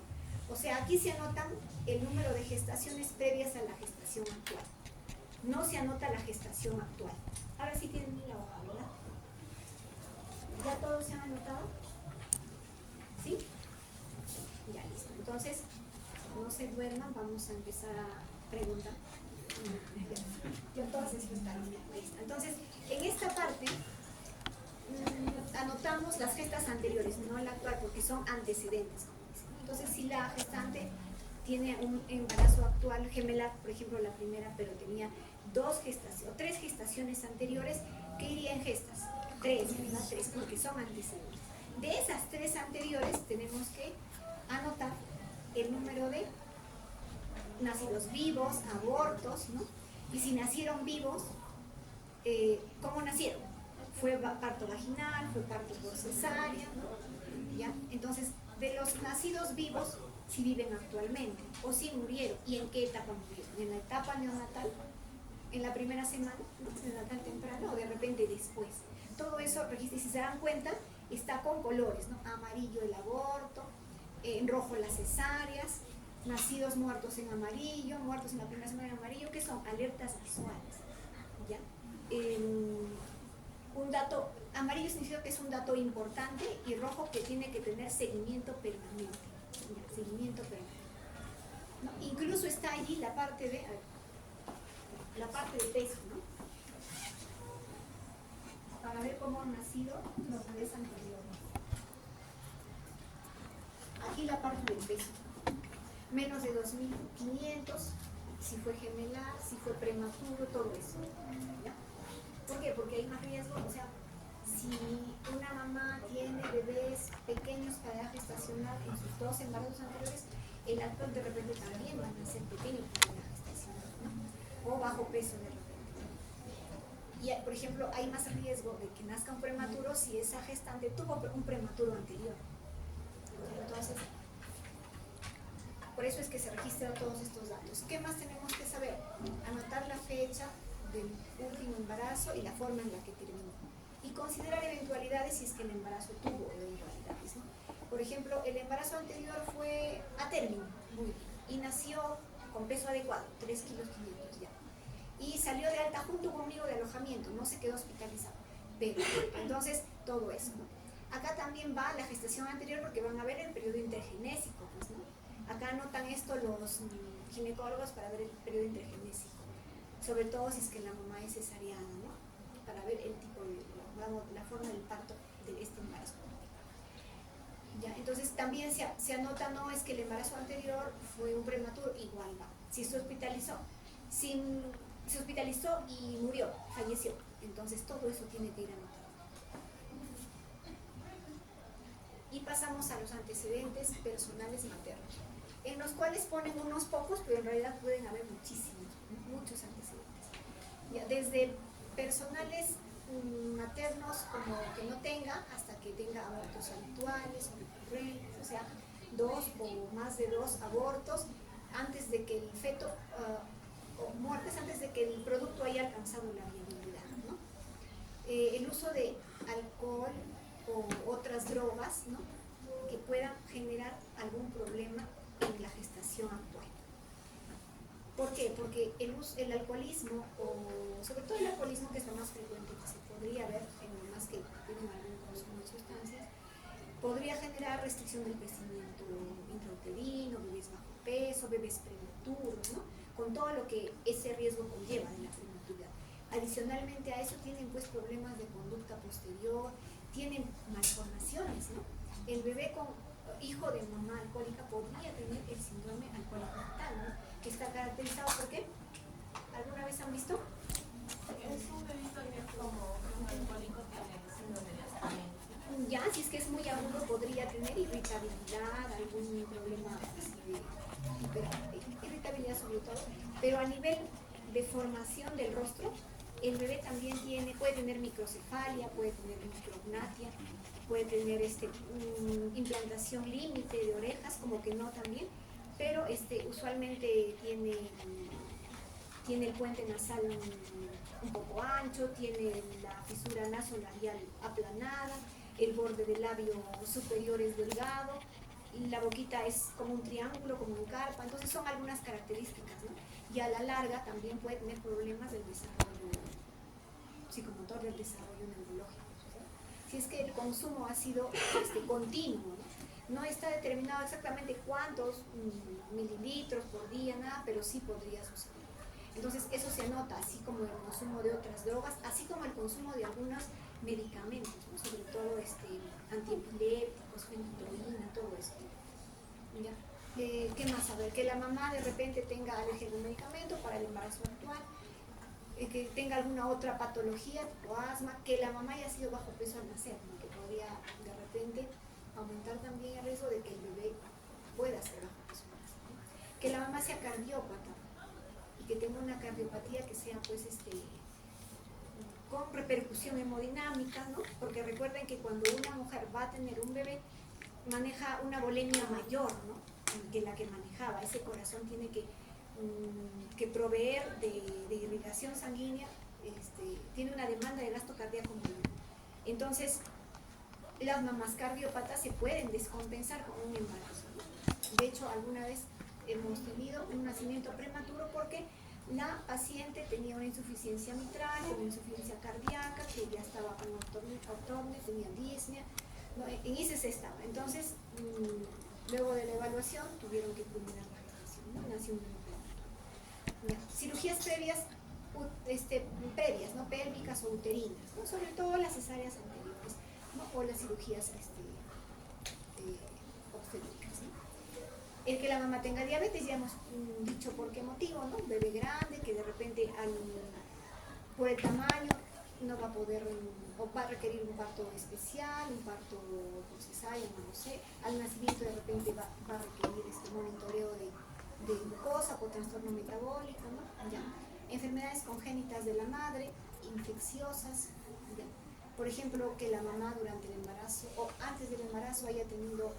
O sea, aquí se anotan el número de gestaciones previas a la gestación actual. No se anota la gestación actual. Ahora sí tienen la hoja, ¿verdad? ¿Ya todos se han anotado? ¿Sí? Ya, listo. Entonces, no se duerman, vamos a empezar a preguntar. Ya todas están listas. Entonces, en esta parte anotamos las gestas anteriores, no la actual, porque son antecedentes, como dicen. Entonces, si la gestante tiene un embarazo actual gemelar, por ejemplo la primera, pero tenía 2 gestaciones o 3 gestaciones anteriores, ¿qué iría en gestas? 3, ¿verdad? 3, porque son antecedentes. De esas 3 anteriores tenemos que anotar el número de nacidos vivos, abortos, ¿no? Y si nacieron vivos, ¿cómo nacieron? ¿Fue parto vaginal? ¿Fue parto por cesárea? ¿No? ¿Ya? Entonces, de los nacidos vivos, si viven actualmente o si murieron, ¿y en qué etapa murieron? ¿En la etapa neonatal? ¿En la primera semana? ¿En la natal temprano? ¿O de repente después? Todo eso, registra, si se dan cuenta, está con colores, ¿no? Amarillo el aborto, en rojo las cesáreas, nacidos muertos en amarillo, muertos en la primera semana en amarillo, que son alertas visuales, ¿ya? Un dato, amarillo significa que es un dato importante y rojo que tiene que tener seguimiento permanente, ¿ya? Seguimiento permanente. ¿No? Incluso está allí la parte de peso, ¿no? Para ver cómo han nacido los bebés anteriores. Aquí la parte del peso. Menos de 2.500, si fue gemelar, si fue prematuro, todo eso. ¿Ya? ¿Por qué? Porque hay más riesgo. O sea, si una mamá tiene bebés pequeños para edad gestacional en sus 2 embarazos anteriores, el acto de repente también van a ser pequeños para la gestacional, ¿no? O bajo peso de repente. Y, por ejemplo, hay más riesgo de que nazca un prematuro si esa gestante tuvo un prematuro anterior. Entonces, por eso es que se registran todos estos datos. ¿Qué más tenemos que saber? Anotar la fecha del último embarazo y la forma en la que terminó. Y considerar eventualidades si es que el embarazo tuvo eventualidades, ¿no? Por ejemplo, el embarazo anterior fue a término, muy bien, y nació con peso adecuado, 3 kilos 500 ya. Y salió de alta junto conmigo de alojamiento, no se quedó hospitalizado. Pero, entonces, todo eso, ¿no? Acá también va la gestación anterior porque van a ver el periodo intergenésico, pues, ¿no? Acá anotan esto los ginecólogos para ver el periodo intergenésico, sobre todo si es que la mamá es cesariana, ¿no? Para ver el tipo de, la forma del parto de este embarazo. ¿Ya? Entonces también se anota, no es que el embarazo anterior fue un prematuro, igual va. Si se hospitalizó, se hospitalizó y murió, falleció, entonces todo eso tiene que ir anotado. Y pasamos a los antecedentes personales maternos, en los cuales ponen unos pocos, pero en realidad pueden haber muchísimos, muchos antecedentes. Ya, desde personales maternos como que no tenga, hasta que tenga abortos habituales o recurrentes, o sea, 2 o más de 2 abortos antes de que el feto, o muertes antes de que el producto haya alcanzado la viabilidad, ¿no? El uso de alcohol o otras drogas, ¿no? Que puedan generar algún problema en la gestación actual. ¿Por qué? Porque el alcoholismo, o sobre todo el alcoholismo, que es lo más frecuente que se podría ver en mamás que tienen algún consumo de sustancias, podría generar restricción del crecimiento intrauterino, bebés bajo peso, bebés prematuros, ¿no? Con todo lo que ese riesgo conlleva de la prematuridad. Adicionalmente a eso tienen pues problemas de conducta posterior, tienen malformaciones, ¿no? El bebé con hijo de mamá alcohólica podría tener el síndrome alcohólico fetal, ¿no? Que está caracterizado por ¿qué? ¿Alguna vez han visto? Es un bebito que es como un alcohólico que tiene síndrome de abstinencia. Ya, si es que es muy agudo, podría tener irritabilidad, algún problema de irritabilidad sobre todo, pero a nivel de formación del rostro, el bebé también puede tener microcefalia, puede tener micrognatia, puede tener implantación límite de orejas, como que no también, pero usualmente tiene el puente nasal un poco ancho, tiene la fisura nasolabial aplanada, el borde del labio superior es delgado, y la boquita es como un triángulo, como un carpa, entonces son algunas características, ¿no? Y a la larga también puede tener problemas del desarrollo psicomotor, del desarrollo neurológico, ¿sí? Si es que el consumo ha sido continuo, ¿no? No está determinado exactamente cuántos mililitros por día, nada, pero sí podría suceder. Entonces eso se nota, así como el consumo de otras drogas, así como el consumo de algunos medicamentos, ¿no? Sobre todo antiepilépticos, fenitoína, todo esto. ¿Ya? ¿Qué más? A ver, que la mamá de repente tenga alergia a un medicamento para el embarazo actual, que tenga alguna otra patología, tipo asma, que la mamá haya sido bajo peso al nacer, ¿no? Que podría de repente aumentar también el riesgo de que el bebé pueda ser bajo peso al nacer, ¿no? Que la mamá sea cardiópata y que tenga una cardiopatía que sea pues con repercusión hemodinámica, ¿no? Porque recuerden que cuando una mujer va a tener un bebé maneja una volemia mayor, ¿no? Que la que manejaba. Ese corazón tiene que proveer de irrigación sanguínea, tiene una demanda de gasto cardíaco mayor. Entonces, las mamás cardiópatas se pueden descompensar con un embarazo, ¿no? De hecho, alguna vez hemos tenido un nacimiento prematuro porque la paciente tenía una insuficiencia mitral, una insuficiencia cardíaca, que ya estaba con ortornia, tenía disnea, ¿no? En ICES estaba. Entonces, luego de la evaluación tuvieron que culminar la gestación, ¿no? Nació un bebé prematuro. Cirugías previas, ¿no? Pélvicas o uterinas, ¿no? Sobre todo las cesáreas anteriores, ¿no? O las cirugías obstétricas, ¿no? El que la mamá tenga diabetes, ya hemos dicho por qué motivo, ¿no? Un bebé grande que de repente por el tamaño no va a poder, o va a requerir un parto especial, un parto por cesárea, no lo sé. Al nacimiento de repente va a requerir monitoreo de glucosa por trastorno metabólico, ¿no? Ya. Enfermedades congénitas de la madre, infecciosas, ¿ya? Por ejemplo, que la mamá durante el embarazo o antes del embarazo haya tenido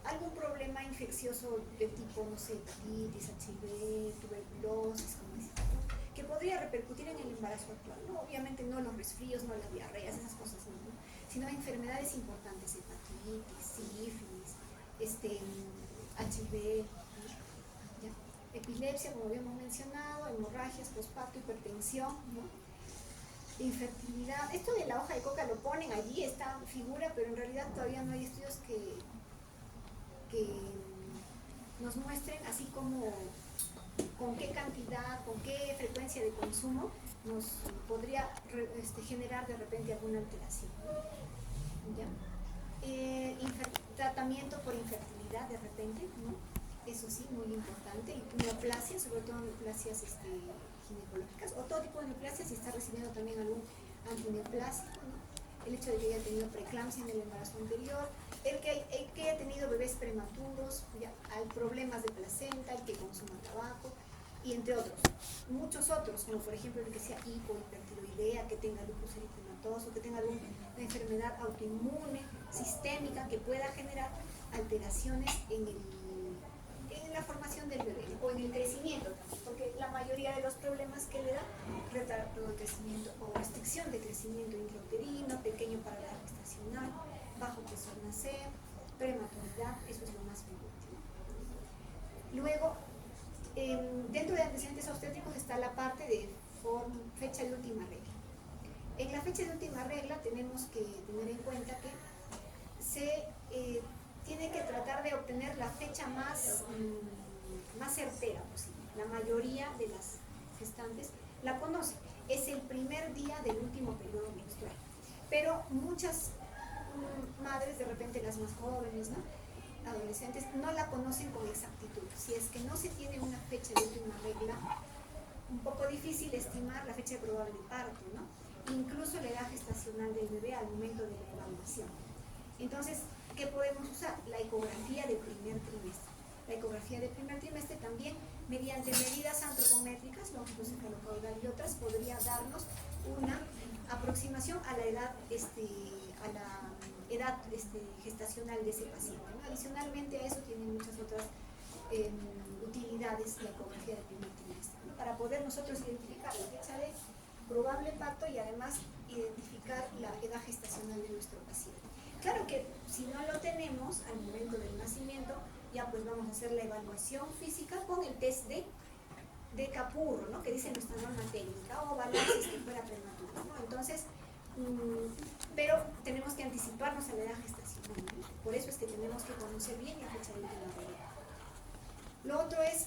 algún problema infeccioso de tipo, no sé, hepatitis, HIV, tuberculosis, como decía, ¿no? Que podría repercutir en el embarazo actual, ¿no? Obviamente no los resfríos, no las diarreas, esas cosas, ¿no? Sino enfermedades importantes, hepatitis, sífilis, HIV, ¿ya? Epilepsia, como habíamos mencionado, hemorragias, posparto, hipertensión, ¿no? Infertilidad. Esto de la hoja de coca lo ponen allí, esta figura, pero en realidad todavía no hay estudios que nos muestren así como con qué cantidad, con qué frecuencia de consumo nos podría generar de repente alguna alteración, ¿ya? Tratamiento por infertilidad de repente, ¿no? Eso sí, muy importante. Y neoplasias, sobre todo neoplasias ginecológicas, o todo tipo de neoplasias, si está recibiendo también algún antineoplásico, ¿no? El hecho de que haya tenido preeclampsia en el embarazo anterior, el que haya tenido bebés prematuros, ya, hay problemas de placenta, el que consuma tabaco, y entre otros, muchos otros, como por ejemplo el que sea hipertiroidea, que tenga lupus eritematoso, que tenga alguna enfermedad autoinmune, sistémica, que pueda generar alteraciones en la formación del bebé, o en el crecimiento también, porque la mayoría de los problemas que le da, retardo de crecimiento o restricción de crecimiento intrauterino, pequeño para la gestacional, bajo peso al nacer, prematuridad, eso es lo más frecuente. Luego, dentro de antecedentes obstétricos está la parte de fecha de última regla. En la fecha de última regla tenemos que tener en cuenta que se tiene que tratar de obtener la fecha más certera posible. La mayoría de las gestantes la conocen. Es el primer día del último periodo menstrual. Pero muchas madres, de repente las más jóvenes, ¿no? Adolescentes, no la conocen con exactitud. Si es que no se tiene una fecha de última regla, un poco difícil estimar la fecha de probable parto, ¿no? Incluso la edad gestacional del bebé al momento de la evaluación. Entonces, ¿qué podemos usar? La ecografía de primer trimestre. La ecografía de primer trimestre también, mediante medidas antropométricas, longitudinal y otras, podría darnos una aproximación a la edad, gestacional de ese paciente, ¿no? Adicionalmente a eso tienen muchas otras utilidades de ecografía del primer trimestre, ¿no? Para poder nosotros identificar la fecha de probable parto y además identificar la edad gestacional de nuestro paciente. Claro que si no lo tenemos al momento del nacimiento, ya pues vamos a hacer la evaluación física con el test de Capurro, ¿no? Que dice nuestra norma técnica, o evaluar si es que fuera prematuro, ¿no? Entonces, pero tenemos que anticiparnos a la edad gestacional, ¿no? Por eso es que tenemos que conocer bien la fecha de bebé. Lo otro es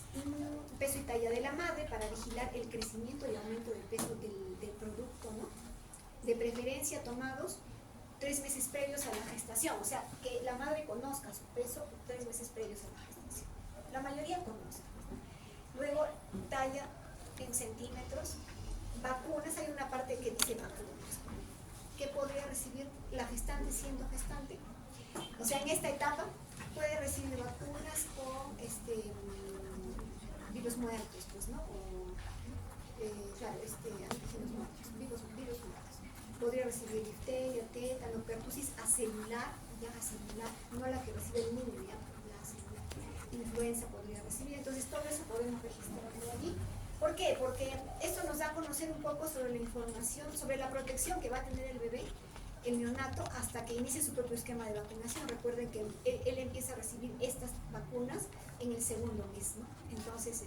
peso y talla de la madre para vigilar el crecimiento y aumento del peso del producto, ¿no? De preferencia tomados 3 meses previos a la gestación, o sea, que la madre conozca su peso 3 meses previos a la gestación. La mayoría conoce. Luego, talla en centímetros, vacunas, hay una parte que dice vacunas, que podría recibir la gestante siendo gestante. O sea, en esta etapa puede recibir vacunas con virus muertos, pues, ¿no? O, antígenos muertos, virus muertos. Podría recibir difteria, tétano, pertusis acelular, ya acelular, no la que recibe el niño, ya, la acelular. Influenza podría recibir, entonces todo eso podemos registrarlo allí. ¿Por qué? Porque esto nos da a conocer un poco sobre la información, sobre la protección que va a tener el bebé, el neonato, hasta que inicie su propio esquema de vacunación. Recuerden que él empieza a recibir estas vacunas en el segundo mes, ¿no? Entonces,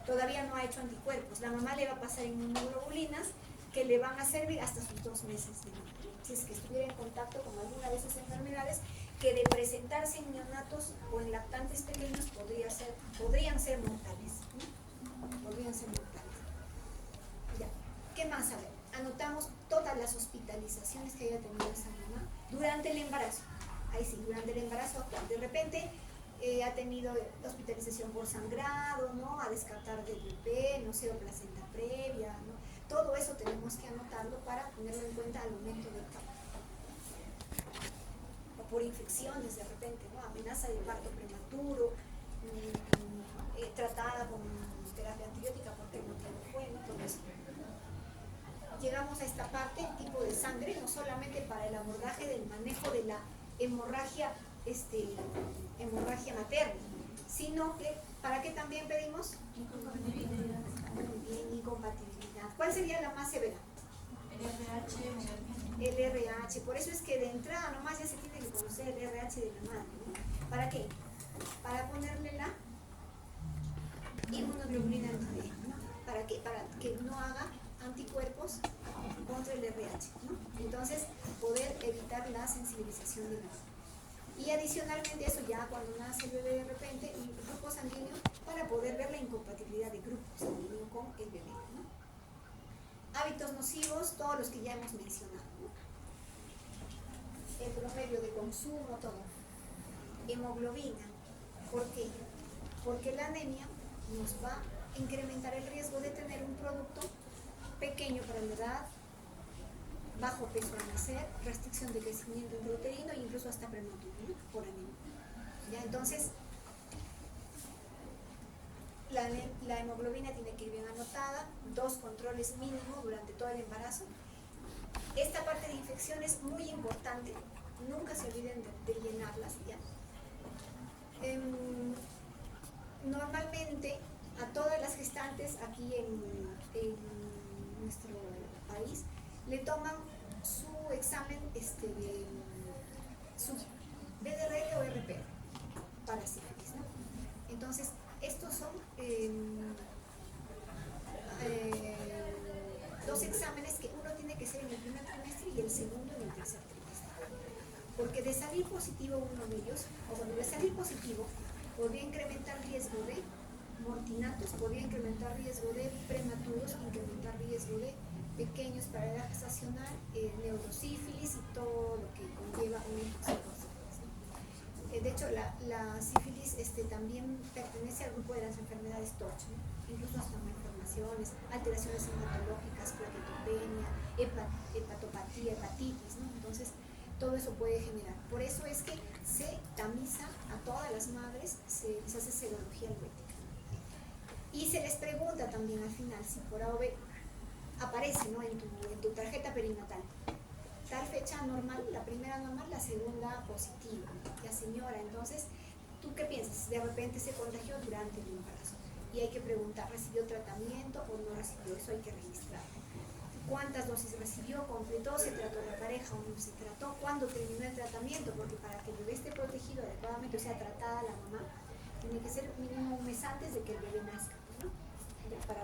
todavía no ha hecho anticuerpos. La mamá le va a pasar inmunoglobulinas que le van a servir hasta sus 2 meses de vida. Si es que estuviera en contacto con alguna de esas enfermedades que de presentarse en neonatos o en lactantes pequeños podrían ser mortales, ¿no? Podrían ser mortales. Ya. ¿Qué más? A ver, anotamos todas las hospitalizaciones que haya tenido esa mamá durante el embarazo. Ahí sí, durante el embarazo actual. De repente ha tenido hospitalización por sangrado, ¿no? A descartar del bebé, no sé, o placenta previa, ¿no? Todo eso tenemos que anotarlo para tenerlo en cuenta al momento del parto. O por infecciones de repente, ¿no? Amenaza de parto prematuro, tratada con terapia antibiótica porque no fue, ¿no? Todo eso. Llegamos a esta parte, el tipo de sangre, no solamente para el abordaje del manejo de la hemorragia materna, sino que, ¿para qué también pedimos? Incompatibilidad. Incompatibilidad. ¿Cuál sería la más severa? El RH. Por eso es que de entrada nomás ya se tiene que conocer el RH de la madre, ¿no? ¿Para qué? Para ponerle la inmunoglobulina anti-D, ¿no? ¿Para qué? Para que no haga anticuerpos contra el RH, ¿no? Entonces, poder evitar la sensibilización de la madre. Y adicionalmente eso, ya cuando nace el bebé de repente, el grupo sanguíneo, para poder ver la incompatibilidad de grupo sanguíneo con el bebé, ¿no? Hábitos nocivos, todos los que ya hemos mencionado, ¿no? El promedio de consumo, todo. Hemoglobina, ¿por qué? Porque la anemia nos va a incrementar el riesgo de tener un producto pequeño para la edad, bajo peso al nacer, restricción de crecimiento intrauterino e incluso hasta prematuro, ¿no? Por anemia. ¿Ya? Entonces, la hemoglobina tiene que ir bien anotada, 2 controles mínimos durante todo el embarazo. Esta parte de infección es muy importante, nunca se olviden de llenarlas, ¿ya? Normalmente a todas las gestantes aquí en nuestro país le toman su examen su BDRL o RP para sífilis, ¿no? Entonces, estos son 2 exámenes que uno tiene que hacer en el primer trimestre y el segundo en el tercer trimestre. Porque de salir positivo uno de ellos, o cuando de salir positivo, podría incrementar riesgo de mortinatos, podría incrementar riesgo de prematuros, incrementar riesgo de pequeños para edad gestacional, neurosífilis y todo lo que conlleva una infección por sífilis, ¿no? De hecho, la sífilis también pertenece al grupo de las enfermedades TORCH, ¿no? Incluso hasta malformaciones, alteraciones hematológicas, plaquetopenia, hepatopatía, hepatitis, ¿no? Entonces, todo eso puede generar. Por eso es que se tamiza a todas las madres, se les hace serología albetica. Y se les pregunta también al final si por A o B aparece, ¿no? en tu tarjeta perinatal tal fecha normal, la primera normal, la segunda positiva. Ya señora, entonces ¿tú qué piensas? De repente se contagió durante el embarazo y hay que preguntar, ¿recibió tratamiento o no recibió? Eso hay que registrar. ¿Cuántas dosis recibió? ¿Completó? ¿Se trató la pareja o no se trató? ¿Cuándo terminó el tratamiento? Porque para que el bebé esté protegido adecuadamente, o sea, tratada la mamá, tiene que ser mínimo un mes antes de que el bebé nazca, ¿no? Para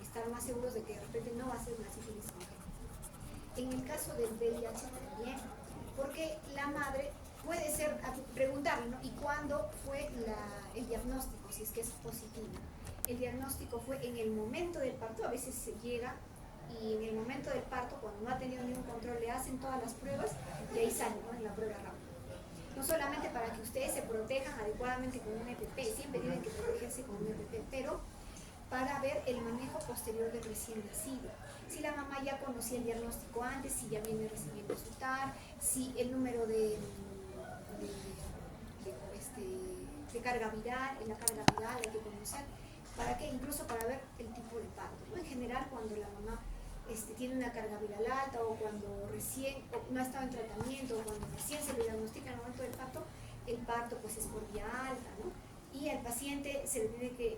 estar más seguros de que de repente no va a ser una sífilis congénita. En el caso del VIH también, porque la madre puede ser, preguntarle, ¿no? ¿Y cuándo fue el diagnóstico? Si es que es positivo. El diagnóstico fue en el momento del parto, a veces se llega y en el momento del parto, cuando no ha tenido ningún control, le hacen todas las pruebas y ahí sale, ¿no? En la prueba rápida. No solamente para que ustedes se protejan adecuadamente con un EPP, siempre tienen que protegerse con un EPP, pero para ver el manejo posterior del recién nacido. Si la mamá ya conocía el diagnóstico antes, si ya viene recibiendo su TAR, si el número de carga viral, en la carga viral hay que conocer, para que incluso para ver el tipo de parto, ¿no? En general, cuando la mamá tiene una carga viral alta o cuando recién no ha estado en tratamiento o cuando recién se le diagnostica en el momento del parto, el parto pues es por vía alta, ¿no? Y al paciente se le tiene que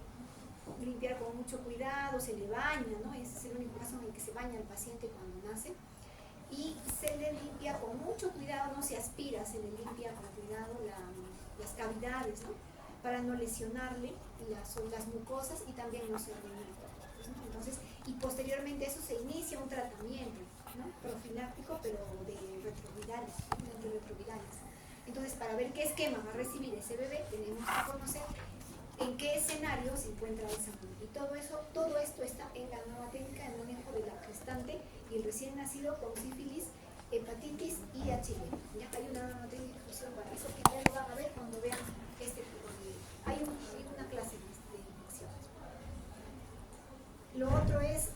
limpiar con mucho cuidado, se le baña, ¿no? Ese es el único caso en el que se baña el paciente cuando nace. Y se le limpia con mucho cuidado, no se aspira, se le limpia con cuidado las cavidades, ¿no? Para no lesionarle las mucosas y también no ser dañado, ¿no? Entonces, y posteriormente a eso se inicia un tratamiento, ¿no? Profiláctico, pero de retrovirales, de antirretrovirales. Entonces, para ver qué esquema va a recibir ese bebé, tenemos que conocer en qué escenario se encuentra esa mamá. Y todo esto está en la nueva técnica de manejo de la gestante y el recién nacido con sífilis, hepatitis y HIV. Ya hay una nueva técnica de inclusión para eso que ya lo van a ver cuando vean este tipo de... Hay una clase de infecciones. Lo otro es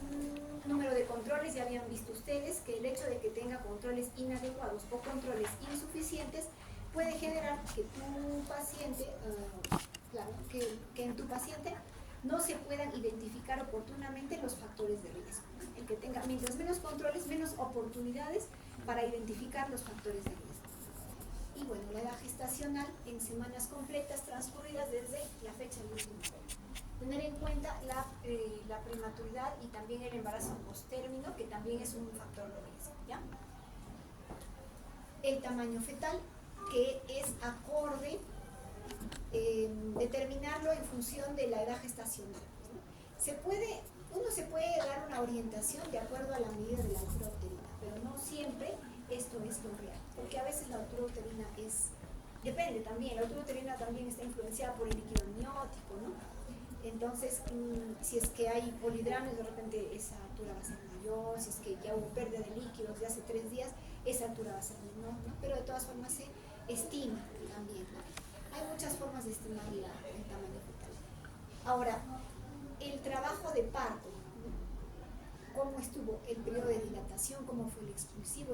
número de controles. Ya habían visto ustedes que el hecho de que tenga controles inadecuados o controles insuficientes puede generar que tu paciente, que en tu paciente no se puedan identificar oportunamente los factores de riesgo. El que tenga mientras menos controles, menos oportunidades para identificar los factores de riesgo. Y bueno, la edad gestacional en semanas completas transcurridas desde la fecha del último periodo. Tener en cuenta la prematuridad y también el embarazo postérmino, que también es un factor de riesgo, ¿ya? El tamaño fetal, que es acorde, determinarlo en función de la edad gestacional, ¿no? Uno se puede dar una orientación de acuerdo a la medida de la altura uterina, pero no siempre esto es lo real, porque a veces la altura uterina depende también, la altura uterina también está influenciada por el líquido amniótico, ¿no? Entonces, si es que hay polidramios, de repente esa altura va a ser mayor, si es que ya hubo pérdida de líquidos de hace 3 días, esa altura va a ser menor, ¿no? Pero de todas formas se estima también, ¿no? Hay muchas formas de estimar el tamaño fetal. Ahora, el trabajo de parto, cómo estuvo el periodo de dilatación, cómo fue el expulsivo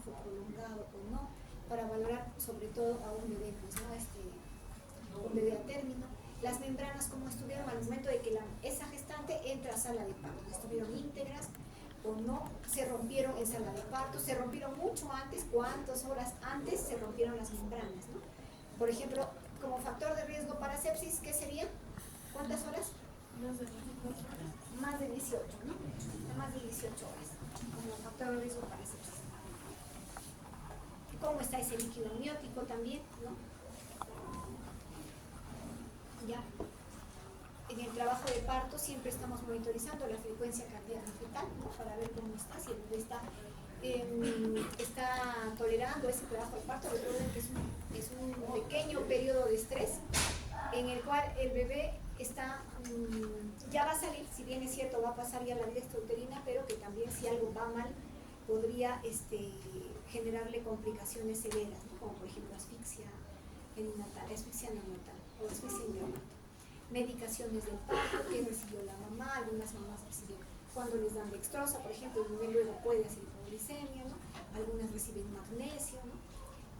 fue prolongado o no, para valorar sobre todo a un bebé, pues, ¿no? Un bebé a término. Las membranas, cómo estuvieron al momento de que esa gestante entra a sala de parto, estuvieron íntegras o no, se rompieron en sala de parto, se rompieron mucho antes, cuántas horas antes se rompieron las membranas, ¿no? Por ejemplo, como factor de riesgo para sepsis, ¿qué sería? ¿Cuántas horas? Más de 18, ¿no? Más de 18 horas, como factor de riesgo para sepsis. ¿Cómo está ese líquido amniótico también, ¿no? Ya. En el trabajo de parto siempre estamos monitorizando la frecuencia cardíaca fetal, ¿no? Para ver cómo está, si el bebé está tolerando ese trabajo de parto. Recuerden que es un pequeño periodo de estrés en el cual el bebé ya va a salir, si bien es cierto, va a pasar ya la vida extrauterina, pero que también si algo va mal podría generarle complicaciones severas, ¿no? Como por ejemplo asfixia neonatal o asfixia neonatal. Medicaciones del parto que recibió la mamá, algunas mamás recibieron cuando les dan dextrosa, por ejemplo, el bebé luego puede hacer hipoglicemia, ¿no? Algunas reciben magnesio, ¿no?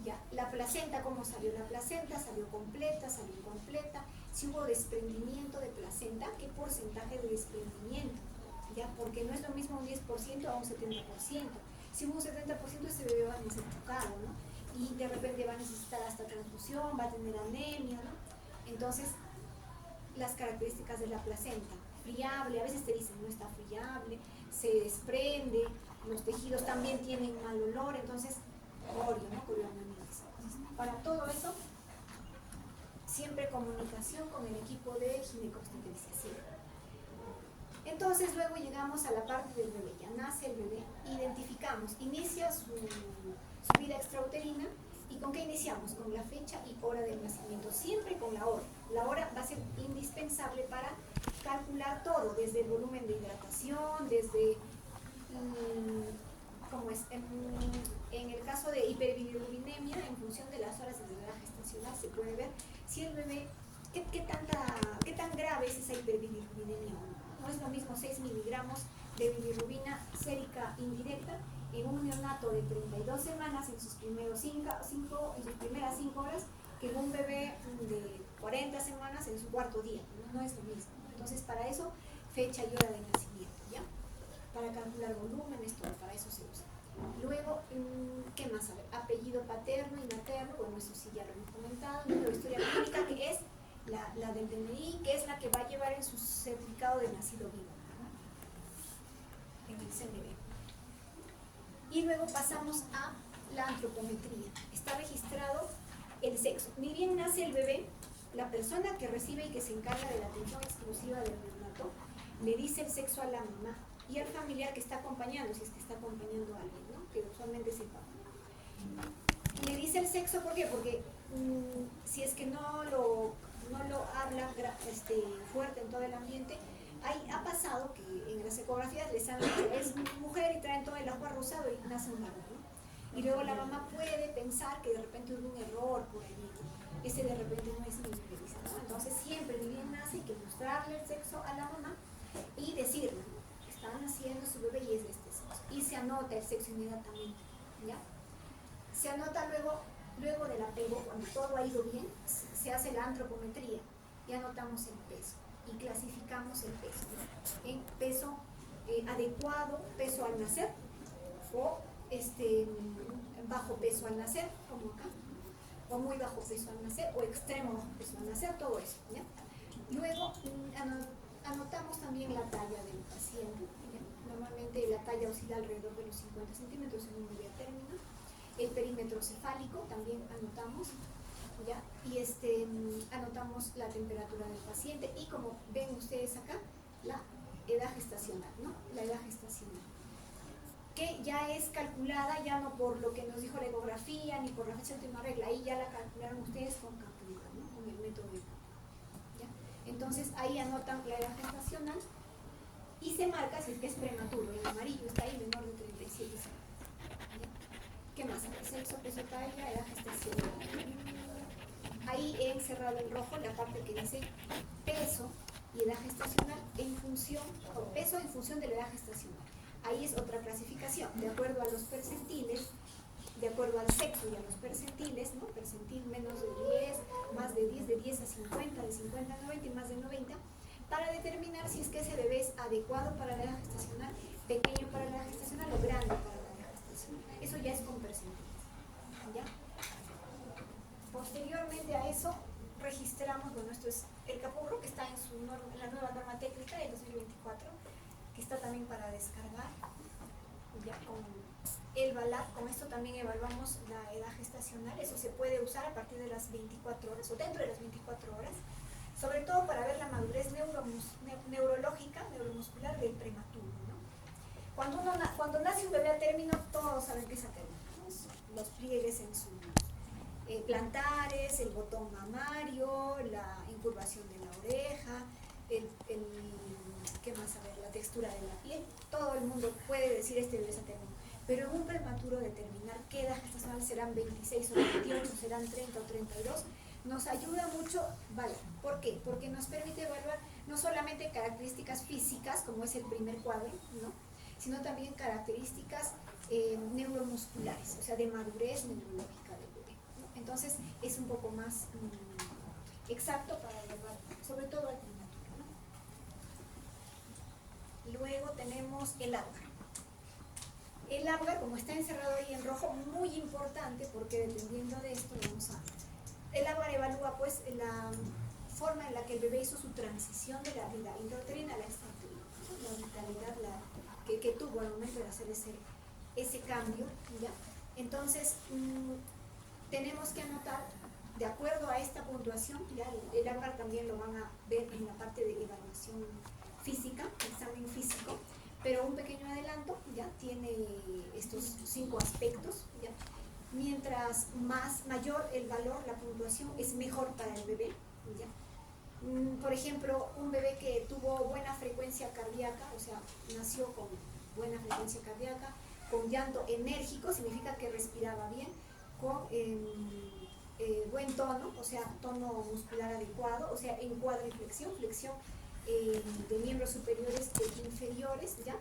Ya, la placenta, ¿cómo salió la placenta? Salió completa, salió incompleta. Si hubo desprendimiento de placenta, ¿qué porcentaje de desprendimiento? ¿Ya? Porque no es lo mismo un 10% a un 70%. Si hubo un 70%, ese bebé va a nacer chocado, ¿no? y de repente va a necesitar hasta transfusión, va a tener anemia, ¿no? Entonces, las características de la placenta, friable, a veces te dicen no está friable, se desprende, los tejidos también tienen mal olor, entonces, corio, ¿no? Coriamnionitis. Para todo eso, siempre comunicación con el equipo de ginecobstetricia. Entonces luego llegamos a la parte del bebé, ya nace el bebé, identificamos, inicia su vida extrauterina. ¿Y con qué iniciamos? Con la fecha y hora del nacimiento, siempre con la hora. La hora va a ser indispensable para calcular todo, desde el volumen de hidratación, desde, ¿cómo es? En el caso de hiperbilirubinemia, en función de las horas de edad gestacional, se puede ver si el bebé, qué tan grave es esa hiperbilirubinemia. No es lo mismo 6 miligramos de bilirrubina sérica indirecta en un neonato de 32 semanas en sus primeras 5 horas que en un bebé de 40 semanas en su cuarto día. No es lo mismo. Entonces, para eso, fecha y hora de nacimiento, ¿ya? Para calcular volúmenes, todo, para eso se usa. Luego, ¿qué más? A ver, apellido paterno y materno, bueno, eso sí ya lo hemos comentado. Número de historia clínica, que es la del DNI, que es la que va a llevar en su certificado de nacido vivo, ¿no? En el CNV. Y luego pasamos a la antropometría. Está registrado el sexo. Ni bien nace el bebé, la persona que recibe y que se encarga de la atención exclusiva del neonato le dice el sexo a la mamá y al familiar que está acompañando, si es que está acompañando a alguien, ¿no? Que usualmente es el papá. Le dice el sexo, ¿por qué? Porque si es que no lo habla fuerte en todo el ambiente, ha pasado que en las ecografías les han dicho es mujer y traen todo el agua rosado y nace un varón, ¿no? Y luego la mamá puede pensar que de repente hubo un error por ahí, ese de repente no es mi bebé, ¿no? Entonces siempre ni bien nace hay que mostrarle el sexo a la mamá y decirle, está naciendo su bebé y es de este sexo, y se anota el sexo inmediatamente, ¿ya? Se anota luego del apego, cuando todo ha ido bien, se hace la antropometría y anotamos el peso y clasificamos el peso, ¿no? En peso adecuado, peso al nacer, o bajo peso al nacer, como acá, o muy bajo peso al nacer, o extremo bajo peso al nacer, todo eso, ¿ya? Luego anotamos también la talla del paciente, ¿ya? Normalmente la talla oscila alrededor de los 50 centímetros en un medio término. El perímetro cefálico también anotamos, ¿ya? Y anotamos la temperatura del paciente y, como ven ustedes acá, la edad gestacional, ¿no? La edad gestacional, que ya es calculada ya no por lo que nos dijo la ecografía ni por la fecha de última regla, ahí ya la calcularon ustedes con Capula, ¿no? Con el método de Capula, ¿ya? Entonces ahí anotan la edad gestacional y se marca si es que es prematuro, en amarillo está ahí, menor de 37 semanas. ¿Qué más? Sexo, peso, talla, edad gestacional. Ahí he encerrado en rojo la parte que dice peso y edad gestacional en función, o peso en función de la edad gestacional. Ahí es otra clasificación, de acuerdo a los percentiles, de acuerdo al sexo y a los percentiles, ¿no? Percentil menos de 10, más de 10, de 10 a 50, de 50 a 90 y más de 90, para determinar si es que ese bebé es adecuado para la edad gestacional, pequeño para la edad gestacional o grande para la edad gestacional. Eso ya es con percentiles, ¿ya? Posteriormente a eso registramos, bueno, esto es el capurro que está en la nueva norma técnica del 2024, que está también para descargar, ya con el VALAP. Con esto también evaluamos la edad gestacional. Eso se puede usar a partir de las 24 horas o dentro de las 24 horas, sobre todo para ver la madurez neurológica, neuromuscular del prematuro, ¿no? Cuando nace un bebé a término, todos saben que es a término, ¿no? Los pliegues en sus plantares, el botón mamario, la incurvación de la oreja, ¿qué más? A ver, la textura de la piel. Todo el mundo puede decir este bebé es a término, pero en un prematuro determinar qué edad gestacional serán 26 o 28, serán 30 o 32, nos ayuda mucho, ¿vale? ¿Por qué? Porque nos permite evaluar no solamente características físicas, como es el primer cuadro, ¿no? Sino también características neuromusculares, o sea, de madurez neurológica del bebé, ¿no? Entonces es un poco más exacto para evaluar, sobre todo al prematuro, ¿no? Luego tenemos el agua. El Apgar, como está encerrado ahí en rojo, muy importante porque dependiendo de esto el Apgar evalúa pues la forma en la que el bebé hizo su transición de la vida intrauterina a la extrauterina, ¿no? La vitalidad que tuvo al momento de hacer ese cambio, ¿ya? Entonces, tenemos que anotar, de acuerdo a esta puntuación, ya el Apgar también lo van a ver en la parte de evaluación física, examen físico, pero un pequeño adelanto, ya tiene estos 5 aspectos, ya. Mientras mayor el valor, la puntuación, es mejor para el bebé, ya. Por ejemplo, un bebé que tuvo buena frecuencia cardíaca, o sea, nació con buena frecuencia cardíaca, con llanto enérgico, significa que respiraba bien, con buen tono, o sea, tono muscular adecuado, o sea, encuadre y flexión de miembros superiores e inferiores, ¿ya?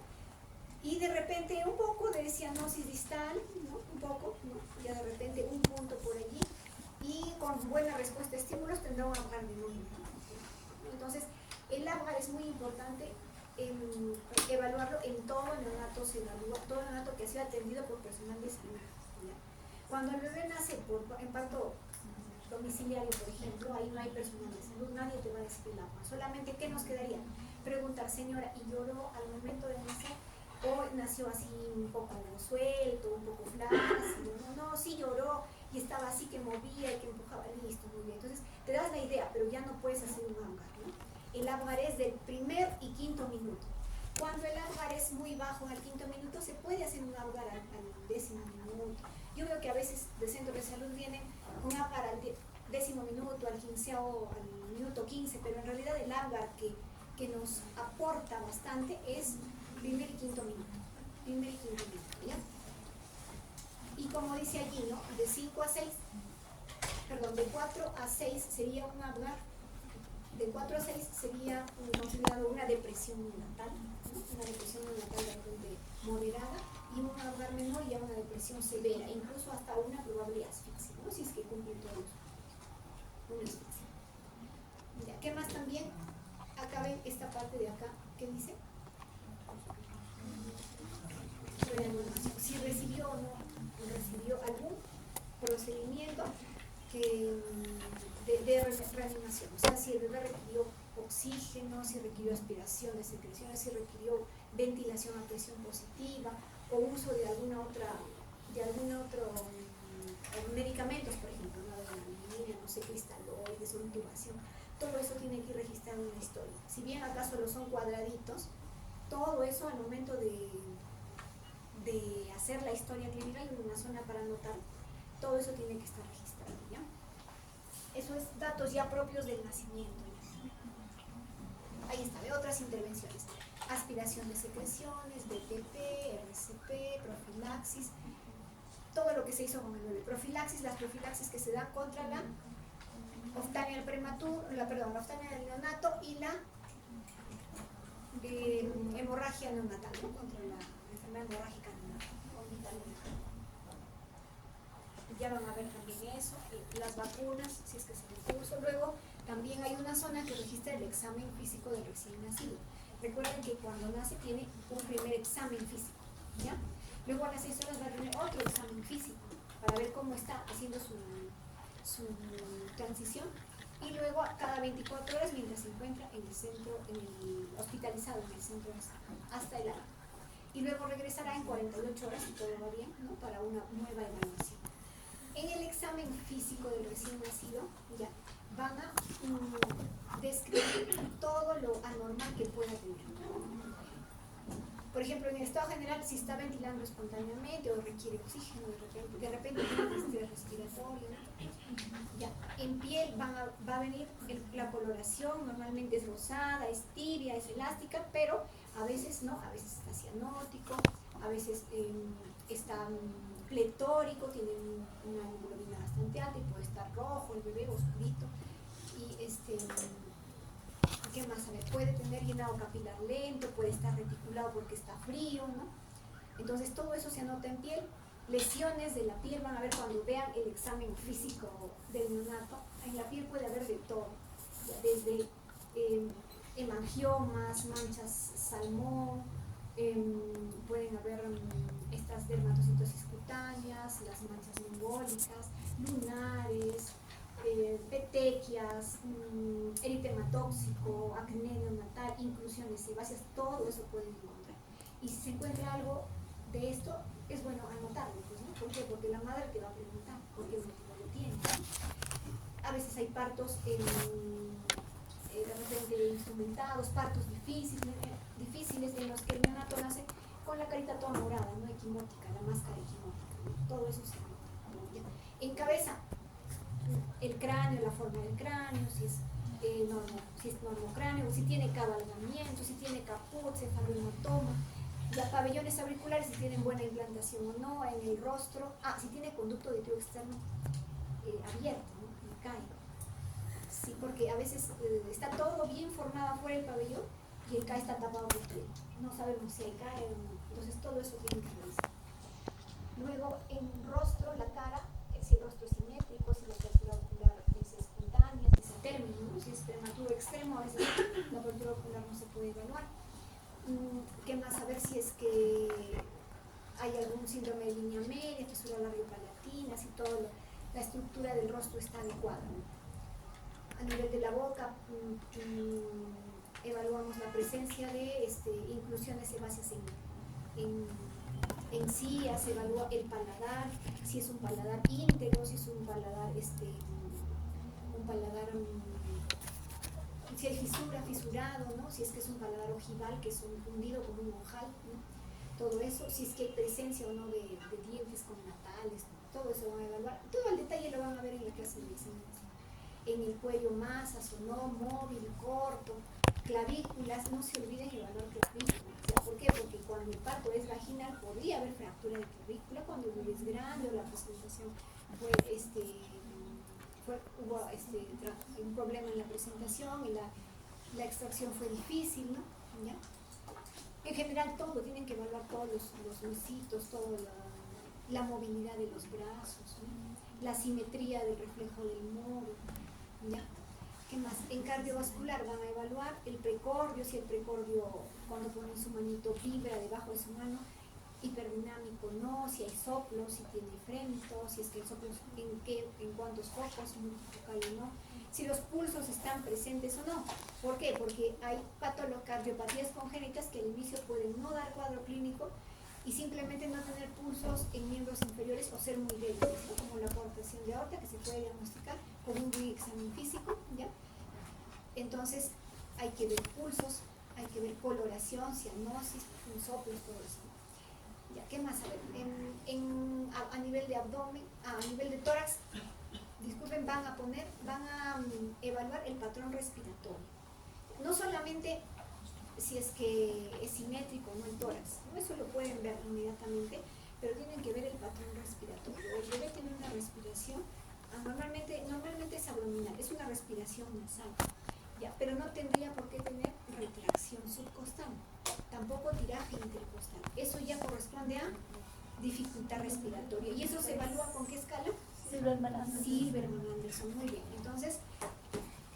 Y de repente un poco de cianosis distal, ¿no? Un poco, ¿no? Ya de repente un punto por allí, y con buena respuesta a estímulos tendrá un Apgar de 9. Entonces, el Apgar es muy importante evaluarlo en todo neonato, se evalúa todo neonato que ha sido atendido por personal de salud, ¿ya? Cuando el bebé nace en parto domiciliario, por ejemplo, ahí no hay personal de salud, nadie te va a decir el Apgar. Solamente, ¿qué nos quedaría? Preguntar, señora, ¿y lloró al momento de nacer? ¿O nació así un poco suelto, un poco flácido? No, sí lloró y estaba así que movía y que empujaba, listo, muy bien. Entonces, te das la idea, pero ya no puedes hacer un Apgar, ¿no? El Apgar es del primer y quinto minuto. Cuando el Apgar es muy bajo al quinto minuto, se puede hacer un Apgar al 10º minuto. Yo veo que a veces de centros de salud vienen un Apgar al 10º minuto, al 15º, al minuto 15, pero en realidad el Apgar que nos aporta bastante es primer y quinto minuto. Primer y quinto minuto, ¿ya? Y como dice allí, ¿no? De 5 a 6, perdón, de 4 a 6 sería un Apgar, de 4 a 6 sería considerado una depresión neonatal, ¿no? Una depresión neonatal de repente moderada, y un Apgar menor ya una depresión severa, incluso hasta una probable asfixia, ¿no? Si es que cumple todos una asfixia. Ya, ¿qué más también? Acá ven esta parte de acá, ¿qué dice? Si recibió o no recibió algún procedimiento de reanimación, o sea, si el bebé requirió oxígeno, si requirió aspiración de secreciones, si requirió ventilación a presión positiva o uso de algún otro medicamentos, por ejemplo, ¿no? No sé, cristaloides o intubación. Todo eso tiene que ir registrado en la historia. Si bien acá solo son cuadraditos, todo eso al momento de hacer la historia clínica hay una zona para anotar, todo eso tiene que estar registrado, ¿ya? Eso es datos ya propios del nacimiento, ¿ya? Ahí está, de otras intervenciones: aspiración de secreciones, BTP, RCP, profilaxis, todo lo que se hizo con el bebé. Profilaxis, las profilaxis que se dan contra la oftania del la oftania del neonato y la hemorragia neonatal, ¿no? Contra la enfermedad hemorrágica neonatal. Ya van a ver también eso, las vacunas, si es que se les puso. Luego también hay una zona que registra el examen físico del recién nacido. Recuerden que cuando nace tiene un primer examen físico, ¿ya? Luego a las 6 horas va a tener otro examen físico para ver cómo está haciendo su transición, y luego cada 24 horas mientras se encuentra en el centro, hospitalizado en el centro de salud, hasta el año. Y luego regresará en 48 horas, si todo va bien, ¿no? Para una nueva evaluación. En el examen físico del recién nacido, ya van a describir todo lo anormal que pueda tener. Por ejemplo, en el estado general, si está ventilando espontáneamente o requiere oxígeno, de repente tiene estrés respiratorio, ¿no? Ya. En piel va a venir la coloración, normalmente es rosada, es tibia, es elástica, pero a veces no, a veces está cianótico, a veces está pletórico, tiene una hemoglobina bastante alta y puede estar rojo el bebé, oscurito, y ¿qué más? A ver, puede tener llenado capilar lento, puede estar reticulado porque está frío, ¿no? Entonces todo eso se anota en piel. Lesiones de la piel van a ver cuando vean el examen físico del neonato. En la piel puede haber de todo, desde hemangiomas, manchas salmón, pueden haber estas dermatocitosis cutáneas, las manchas mongólicas, lunares, petequias, eritema tóxico, acné neonatal, inclusiones sebáceas, todo eso pueden encontrar. Y si se encuentra algo de esto, es bueno anotarlo, pues, ¿no? ¿Por qué? Porque la madre te va a preguntar por qué motivo lo tiene, ¿no? A veces hay partos de repente instrumentados, partos difíciles en los que el neonato nace con la carita toda morada, ¿no? Equimótica, la máscara equimótica, ¿no? Todo eso se nota, ¿ya? En cabeza, el cráneo, la forma del cráneo, si es normocráneo, si tiene cabalgamiento, si tiene caput, cefalohematoma, los pabellones auriculares, si tienen buena implantación o no, en el rostro, si tiene conducto auditivo externo abierto, ¿no? Y cae. Sí, porque a veces está todo bien formado afuera del pabellón y el CAE está tapado por dentro. No sabemos si hay CAE o no. Entonces todo eso tiene que revisar. Luego en rostro, la cara, si el rostro es simétrico, si la apertura ocular es espontánea, si es a término, ¿no? Si es prematuro extremo, a veces la apertura ocular no se puede evaluar. ¿Qué más? A ver si es que hay algún síndrome de línea media, fisura labiopalatina, si toda la estructura del rostro está adecuada, ¿no? A nivel de la boca, evaluamos la presencia de inclusiones sebáceas en encías, se evalúa el paladar, si es un paladar íntegro, si es un paladar, si hay fisura, fisurado, ¿no? Si es que es un paladar ojival, que es un hundido como un ojal, ¿no? Todo eso, si es que hay presencia o no de dientes connatales, ¿no? Todo eso van a evaluar, todo el detalle lo van a ver en la clase de medicina. En el cuello masas o no, móvil, corto, clavículas, no se olviden evaluar clavículas. O sea, ¿por qué? Porque cuando el parto es vaginal podría haber fractura de clavícula, cuando el bebé es grande o la presentación hubo un problema en la presentación y la extracción fue difícil, ¿no? ¿Ya? En general todo, tienen que evaluar todos los huesitos, toda la movilidad de los brazos, ¿no? La simetría del reflejo del móvil, ¿ya? ¿Qué más? En cardiovascular van a evaluar el precordio, si el precordio cuando ponen su manito vibra debajo de su mano, hiperdinámico no, si hay soplo, si tiene frémito, si es que el soplo en cuántos focos, multifocal o no, si los pulsos están presentes o no. ¿Por qué? Porque hay cardiopatías congénitas que al inicio pueden no dar cuadro clínico y simplemente no tener pulsos en miembros inferiores o ser muy débiles, ¿no? Como la coartación de aorta, que se puede diagnosticar con un examen físico, ¿ya? Entonces hay que ver pulsos, hay que ver coloración, cianosis, soplos, todo eso. ¿Ya? ¿Qué más? A ver, a nivel de abdomen, a nivel de tórax, disculpen, van a evaluar el patrón respiratorio. No solamente si es que es simétrico o no el tórax, ¿no? Eso lo pueden ver inmediatamente, pero tienen que ver el patrón respiratorio. El bebé tiene una respiración, normalmente es abdominal, es una respiración nasal, ¿ya? Pero no tendría por qué tener retracción subcostal, tampoco tiraje intercostal. Eso ya corresponde a dificultad respiratoria. ¿Y eso se evalúa con qué escala? Silverman-Anderson, muy bien. Entonces,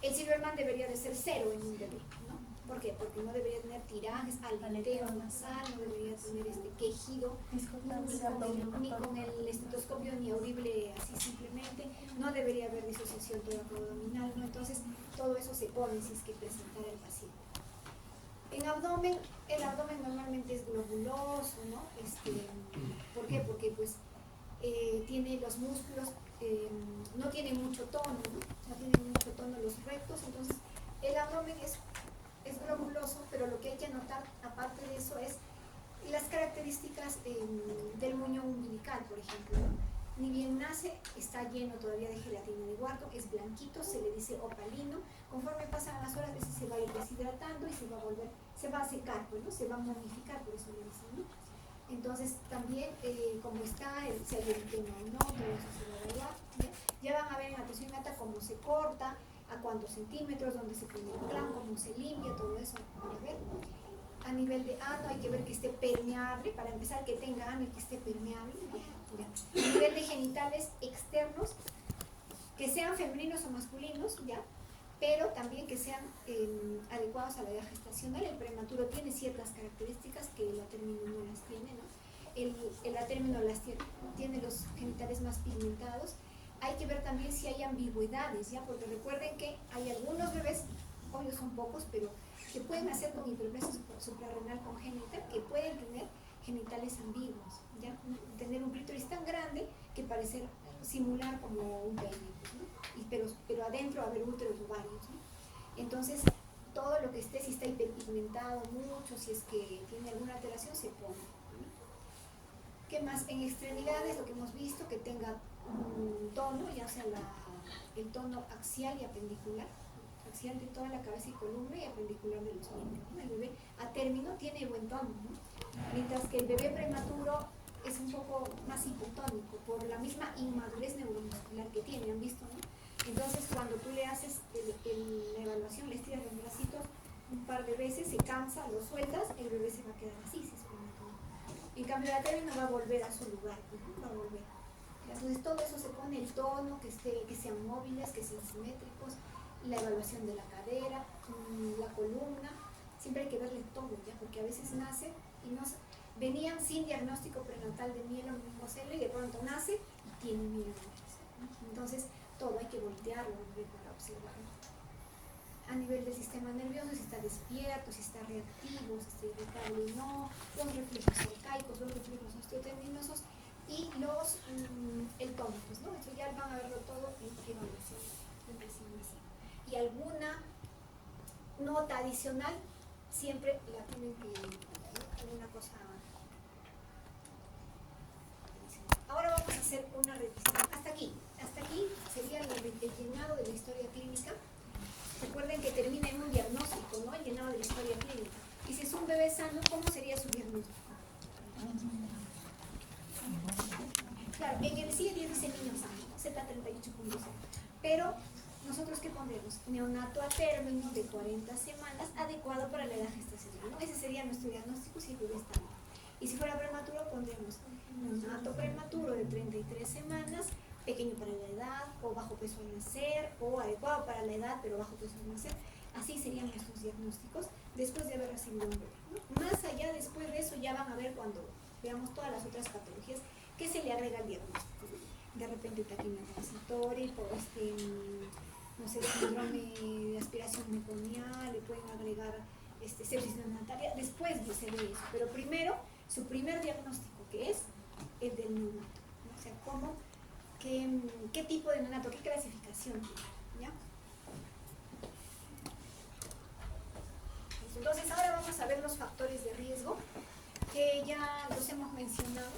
el Silverman debería de ser 0 en un bebé, ¿no? ¿Por qué? Porque no debería tener tirajes, aleteo nasal, no debería tener quejido, ni con el estetoscopio ni audible así simplemente, no debería haber disociación toracoabdominal, ¿no? Entonces, todo eso se pone si es que presentara el paciente. En abdomen, el abdomen normalmente es globuloso, ¿no? ¿Por qué? Porque pues tiene los músculos, no tiene mucho tono, ¿no? No tiene mucho tono los rectos, entonces el abdomen es globuloso, pero lo que hay que anotar aparte de eso es las características del moño umbilical, por ejemplo, ¿no? Ni bien nace, está lleno todavía de gelatina de Wharton, es blanquito, se le dice opalino. Conforme pasan las horas, a veces se va a ir deshidratando y se va a secar, pues, ¿no? Se va a momificar, por eso le dicen, ¿no? Entonces también, como está, si hay eritema o no, todo eso se va a evaluar, ¿ya? Ya van a ver en la presión alta cómo se corta, a cuántos centímetros, dónde se pone el plan, cómo se limpia, todo eso van a ver. A nivel de ano hay que ver que esté permeable, para empezar que tenga ano y que esté permeable, ¿ya? A nivel de genitales externos, que sean femeninos o masculinos, ¿ya? pero también que sean adecuados a la edad gestacional. El prematuro tiene ciertas características que el atérmino no las tiene, ¿no? El atérmino tiene los genitales más pigmentados. Hay que ver también si hay ambigüedades, ¿ya? Porque recuerden que hay algunos bebés, obvio son pocos, pero que pueden hacer con hiperplasia suprarrenal congénita, que pueden tener genitales ambiguos, ¿ya? Tener un clítoris tan grande que parecer simular como un pene, ¿no? pero adentro haber úteros ovarios, ¿no? Entonces, todo lo que esté, si está hiperpigmentado mucho, si es que tiene alguna alteración, se pone, ¿no? ¿Qué más? En extremidades, lo que hemos visto, que tenga un tono, ya sea el tono axial y apendicular, axial de toda la cabeza y columna y apendicular de los miembros, ¿no? El bebé a término tiene buen tono, ¿no? Mientras que el bebé prematuro es un poco más hipotónico por la misma inmadurez neuromuscular que tiene, ¿han visto, no? Entonces, cuando tú le haces la evaluación, le estiras los bracitos un par de veces, se cansa, lo sueltas, el bebé se va a quedar así, si es prematuro. En cambio, el término va a volver a su lugar, ¿no? Va a volver. Entonces, todo eso se pone el tono, que sean móviles, que sean simétricos, la evaluación de la cadera, la columna, siempre hay que verle todo, ¿ya? Porque a veces nace y no venían sin diagnóstico prenatal de mielomenincocele y de pronto nace y tiene mielomenincocele, ¿no? Entonces, todo hay que voltearlo para observarlo. A nivel del sistema nervioso, si está despierto, si está reactivo, si está irritable o no, los reflejos arcaicos, los reflejos osteotendinosos y el tono, pues, ¿no? Eso ya van a verlo todo en evaluación de recién nacido. Y alguna nota adicional siempre la tienen que, ¿no? Alguna cosa. Ahora vamos a hacer una revisión. Hasta aquí sería el llenado de la historia clínica. Recuerden que termina en un diagnóstico, ¿no? El llenado de la historia clínica. Y si es un bebé sano, ¿cómo sería su diagnóstico? Claro, en el CIE-10 dice niño sano, Z38.0. Pero nosotros, ¿qué pondremos? Neonato a término de 40 semanas, adecuado para la edad gestacional, ¿no? Ese sería nuestro diagnóstico si el bebé está bien. Y si fuera prematuro, pondremos neonato prematuro de 33 semanas, pequeño para la edad, o bajo peso al nacer, o adecuado para la edad, pero bajo peso al nacer. Así serían nuestros diagnósticos después de haber recibido un bebé, ¿no? Más allá, después de eso, ya van a ver cuando veamos todas las otras patologías que se le agrega al diagnóstico. De repente taquimia transitoria, o no sé, síndrome de aspiración meconial, le pueden agregar sepsis neonataria, después se ve eso, pero primero, su primer diagnóstico, que es el del neonato, ¿no? O sea, qué tipo de neonato, qué clasificación tiene, ¿ya? Entonces, ahora vamos a ver los factores de riesgo, que ya los hemos mencionado.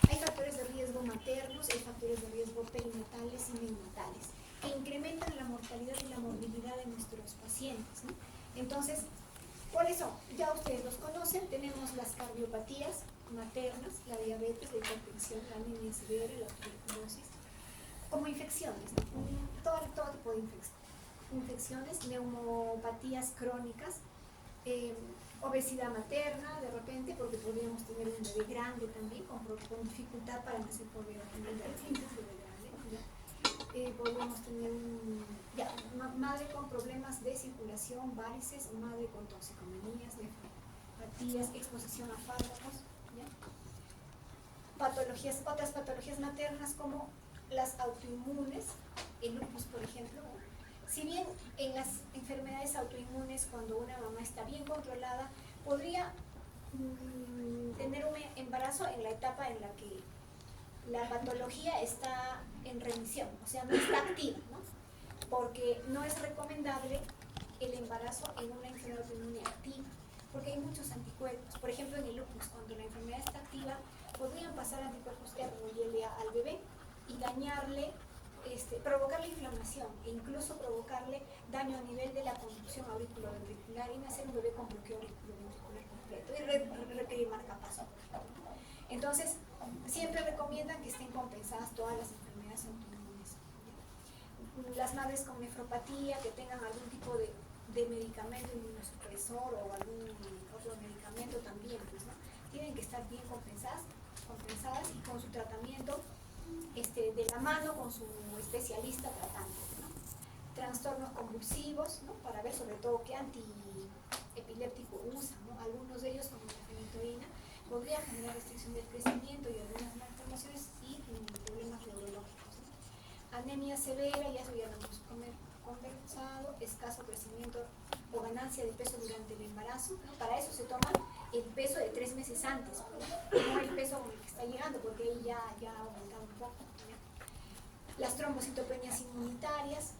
Hay factores de riesgo maternos, hay factores de riesgo perinatales y neonatales, que incrementan la mortalidad y la morbilidad de nuestros pacientes, ¿no? Entonces, ¿cuáles son? Ya ustedes los conocen. Tenemos las cardiopatías maternas, la diabetes, la hipertensión, la anemia severa, la tuberculosis, como infecciones, ¿no? Todo tipo de infecciones, neumopatías crónicas, obesidad materna, de repente, porque podríamos tener un bebé grande también, con dificultad para nacer por vía vaginal, bebé grande, ¿ya? Podríamos tener una madre con problemas de circulación, varices, madre con toxicomanías, nefropatías, exposición a fármacos, ¿ya? Otras patologías maternas como las autoinmunes, el lupus, por ejemplo. Si bien en las enfermedades autoinmunes, cuando una mamá está bien controlada, podría tener un embarazo en la etapa en la que la patología está en remisión, o sea, no está activa, ¿no? Porque no es recomendable el embarazo en una enfermedad autoinmune activa, porque hay muchos anticuerpos. Por ejemplo, en el lupus, cuando la enfermedad está activa, podrían pasar anticuerpos RILA al bebé y dañarle, provocarle inflamación e incluso provocarle daño a nivel de la conducción auriculoventricular y nacer un bebé con bloqueo auriculoventricular completo y requerir marcapaso. Entonces, siempre recomiendan que estén compensadas todas las enfermedades autoinmunes. Las madres con nefropatía, que tengan algún tipo de medicamento inmunosupresor o algún otro medicamento también, pues, ¿no? Tienen que estar bien compensadas y con su tratamiento de la mano con su especialista tratante, ¿no? trastornos convulsivos, ¿no? Para ver sobre todo qué antiepiléptico usan, ¿no? Algunos de ellos, como la fenitoína, podría generar restricción del crecimiento y algunas malformaciones y problemas neurológicos, ¿no? Anemia severa, ya eso ya lo hemos conversado, escaso crecimiento o ganancia de peso durante el embarazo, ¿no? Para eso se toma el peso de 3 meses antes, no el peso con el que está llegando, porque ahí ya ha aumentado un poco, ¿ya? Las trombocitopenias inmunitarias,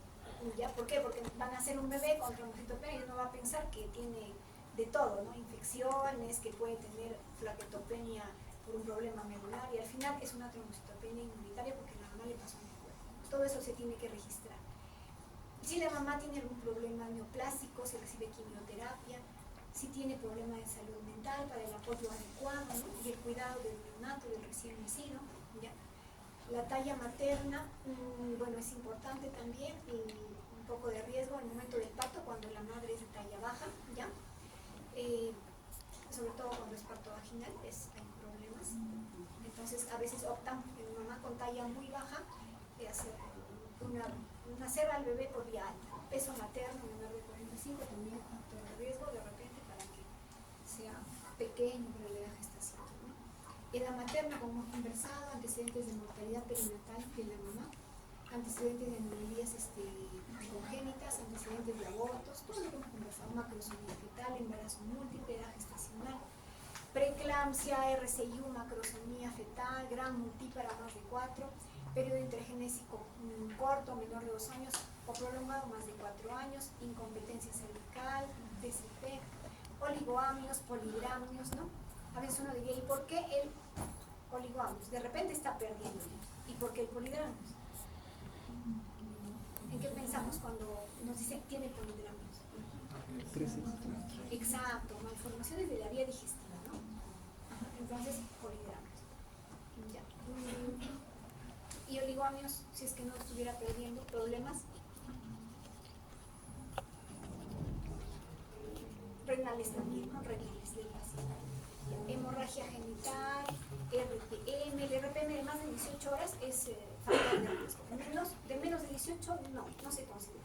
¿ya? ¿Por qué? Porque van a hacer un bebé con trombocitopenia y uno va a pensar que tiene de todo, ¿no? Infecciones, que puede tener plaquetopenia por un problema medular y al final es una trombocitopenia inmunitaria porque la mamá le pasó en el cuerpo. Todo eso se tiene que registrar. Si la mamá tiene algún problema neoplásico, se recibe quimioterapia. Si tiene problemas de salud mental, para el apoyo adecuado, ¿no? Y el cuidado del neonato, del recién nacido, ¿ya? La talla materna, bueno, es importante también, y un poco de riesgo al momento del parto cuando la madre es de talla baja, ¿ya? Sobre todo cuando es parto vaginal, hay problemas. Entonces, a veces optan en mamá con talla muy baja de hacer nacer al bebé por vía alta. Peso materno menor de 45, también factor de riesgo de repente para que sea pequeño para la gestación, ¿no? Edad materna, como hemos conversado, antecedentes de mortalidad perinatal de la mamá, antecedentes de anomalías congénitas, antecedentes de abortos, todo lo que hemos conversado, macrosomía fetal, embarazo múltiple, edad gestacional, preeclampsia, RCIU, macrosomía fetal, gran multípara más de 4, periodo intergenésico corto, menor de 2 años, o prolongado más de 4 años, incompetencia cervical, TCP, oligoamios, poligramios, ¿no? A veces uno diría, ¿y por qué el oligoamios? De repente está perdiendo. ¿Y por qué el poligramios? ¿En qué pensamos cuando nos dicen tiene poligramios? Exacto, malformaciones de la vía digestiva, ¿no? Entonces, poligramios. Ya. Y oligoamios, si es que no estuviera perdiendo problemas renales también, ¿no? Renales del paciente. Hemorragia genital, RPM. El RPM de más de 18 horas es factor de riesgo. De menos de 18 no se considera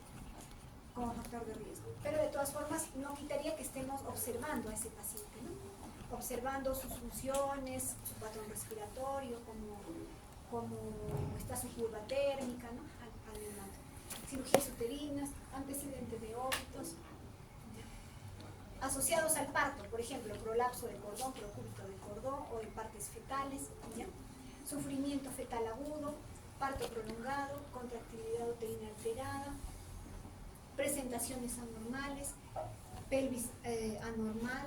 como factor de riesgo. Pero de todas formas no quitaría que estemos observando a ese paciente, ¿no? Observando sus funciones, su patrón respiratorio, cómo está su curva térmica, ¿no? Al neonato. Cirugías uterinas, antecedentes de óbitos, asociados al parto, por ejemplo, prolapso de cordón, procúbito de cordón o de partes fetales, ¿ya? Sufrimiento fetal agudo, parto prolongado, contractilidad uterina alterada, presentaciones anormales, pelvis anormal,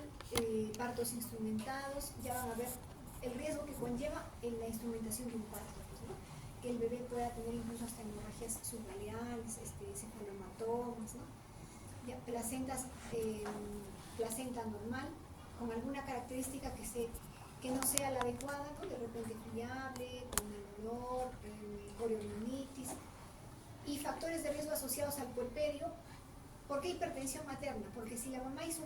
partos instrumentados, ya van a ver el riesgo que conlleva en la instrumentación de un parto, ¿no? Que el bebé pueda tener incluso hasta hemorragias subraleales, cefalomatomas, ¿no? Ya, placenta normal, con alguna característica que no sea la adecuada, ¿no? De repente friable, con mal olor, corionitis, y factores de riesgo asociados al puerperio. ¿Por qué hipertensión materna? Porque si la mamá hizo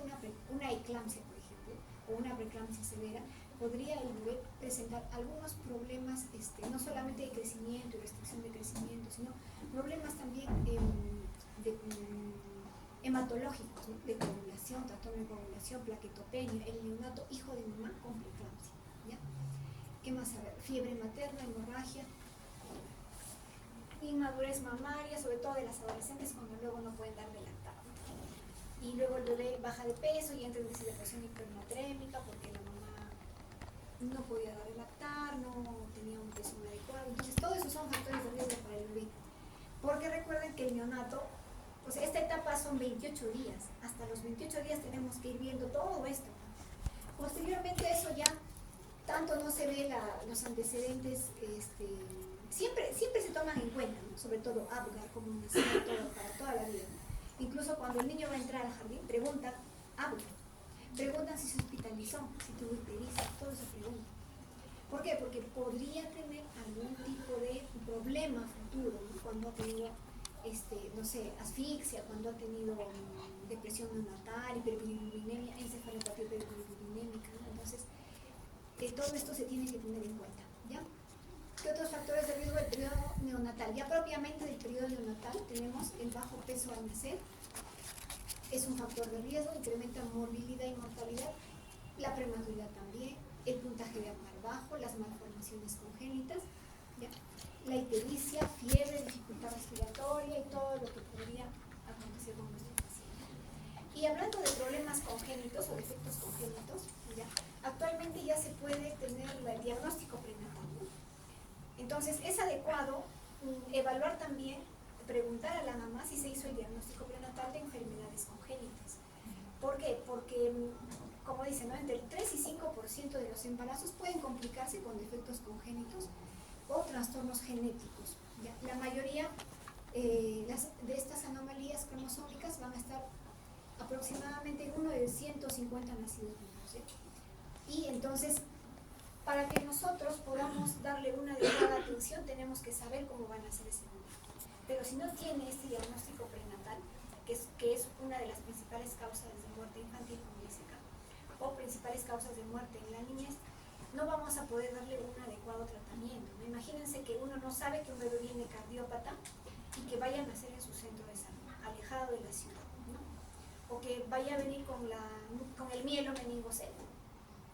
una eclampsia, por ejemplo, o una preeclampsia severa, podría el bebé presentar algunos problemas, no solamente de crecimiento y restricción de crecimiento, sino problemas también hematológicos, ¿no? De coagulación, trastorno de coagulación, plaquetopenia, el neonato hijo de mamá con preeclampsia, ¿ya? ¿Qué más? A ver, fiebre materna, hemorragia, inmadurez mamaria, sobre todo de las adolescentes cuando luego no pueden dar de lactar, ¿no? Y luego el bebé baja de peso y entra en deshidratación hipermatrémica porque la mamá no podía dar de lactar, no tenía un peso adecuado. Entonces todos esos son factores de riesgo para el bebé, porque recuerden que el neonato, o sea, esta etapa son 28 días, hasta los 28 días tenemos que ir viendo todo esto. Posteriormente a eso ya tanto no se ve los antecedentes, siempre se toman en cuenta, ¿no? Sobre todo Apgar como un nacimiento para toda la vida, ¿no? Incluso cuando el niño va a entrar al jardín, preguntan Apgar, preguntan si se hospitalizó, si tuvo ictericia, todo eso preguntan. ¿Por qué? Porque podría tener algún tipo de problema futuro, ¿no? Cuando ha tenido no sé, asfixia, cuando ha tenido depresión neonatal, hiperbilirubinemia, encefalopatía hiperbilirubinémica, ¿no? Entonces, todo esto se tiene que tener en cuenta, ¿ya? ¿Qué otros factores de riesgo del periodo neonatal? ya propiamente del periodo neonatal tenemos el bajo peso al nacer, es un factor de riesgo, incrementa morbilidad y mortalidad, la prematuridad también, el puntaje de AMAR bajo, las malformaciones congénitas, ¿ya? La ictericia, fiebre, dificultad respiratoria y todo lo que podría acontecer con nuestro paciente. Y hablando de problemas congénitos o defectos congénitos, ¿ya? Actualmente ya se puede tener el diagnóstico prenatal, ¿no? Entonces es adecuado evaluar también, preguntar a la mamá si se hizo el diagnóstico prenatal de enfermedades congénitas. ¿Por qué? Porque, como dicen, ¿no? Entre el 3 y 5% de los embarazos pueden complicarse con defectos congénitos o trastornos genéticos, ¿ya? La mayoría de estas anomalías cromosómicas van a estar aproximadamente en uno de 150 nacidos vivos, ¿sí? Y entonces, para que nosotros podamos darle una adecuada atención, tenemos que saber cómo van a ser ese bebé. Pero si no tiene este diagnóstico prenatal, que es una de las principales causas de muerte infantil, como dice acá, o principales causas de muerte en la niñez, no vamos a poder darle un adecuado tratamiento, ¿no? Imagínense que uno no sabe que un bebé viene cardiópata y que vaya a nacer en su centro de salud, alejado de la ciudad, ¿no? O que vaya a venir con el mielo meningocele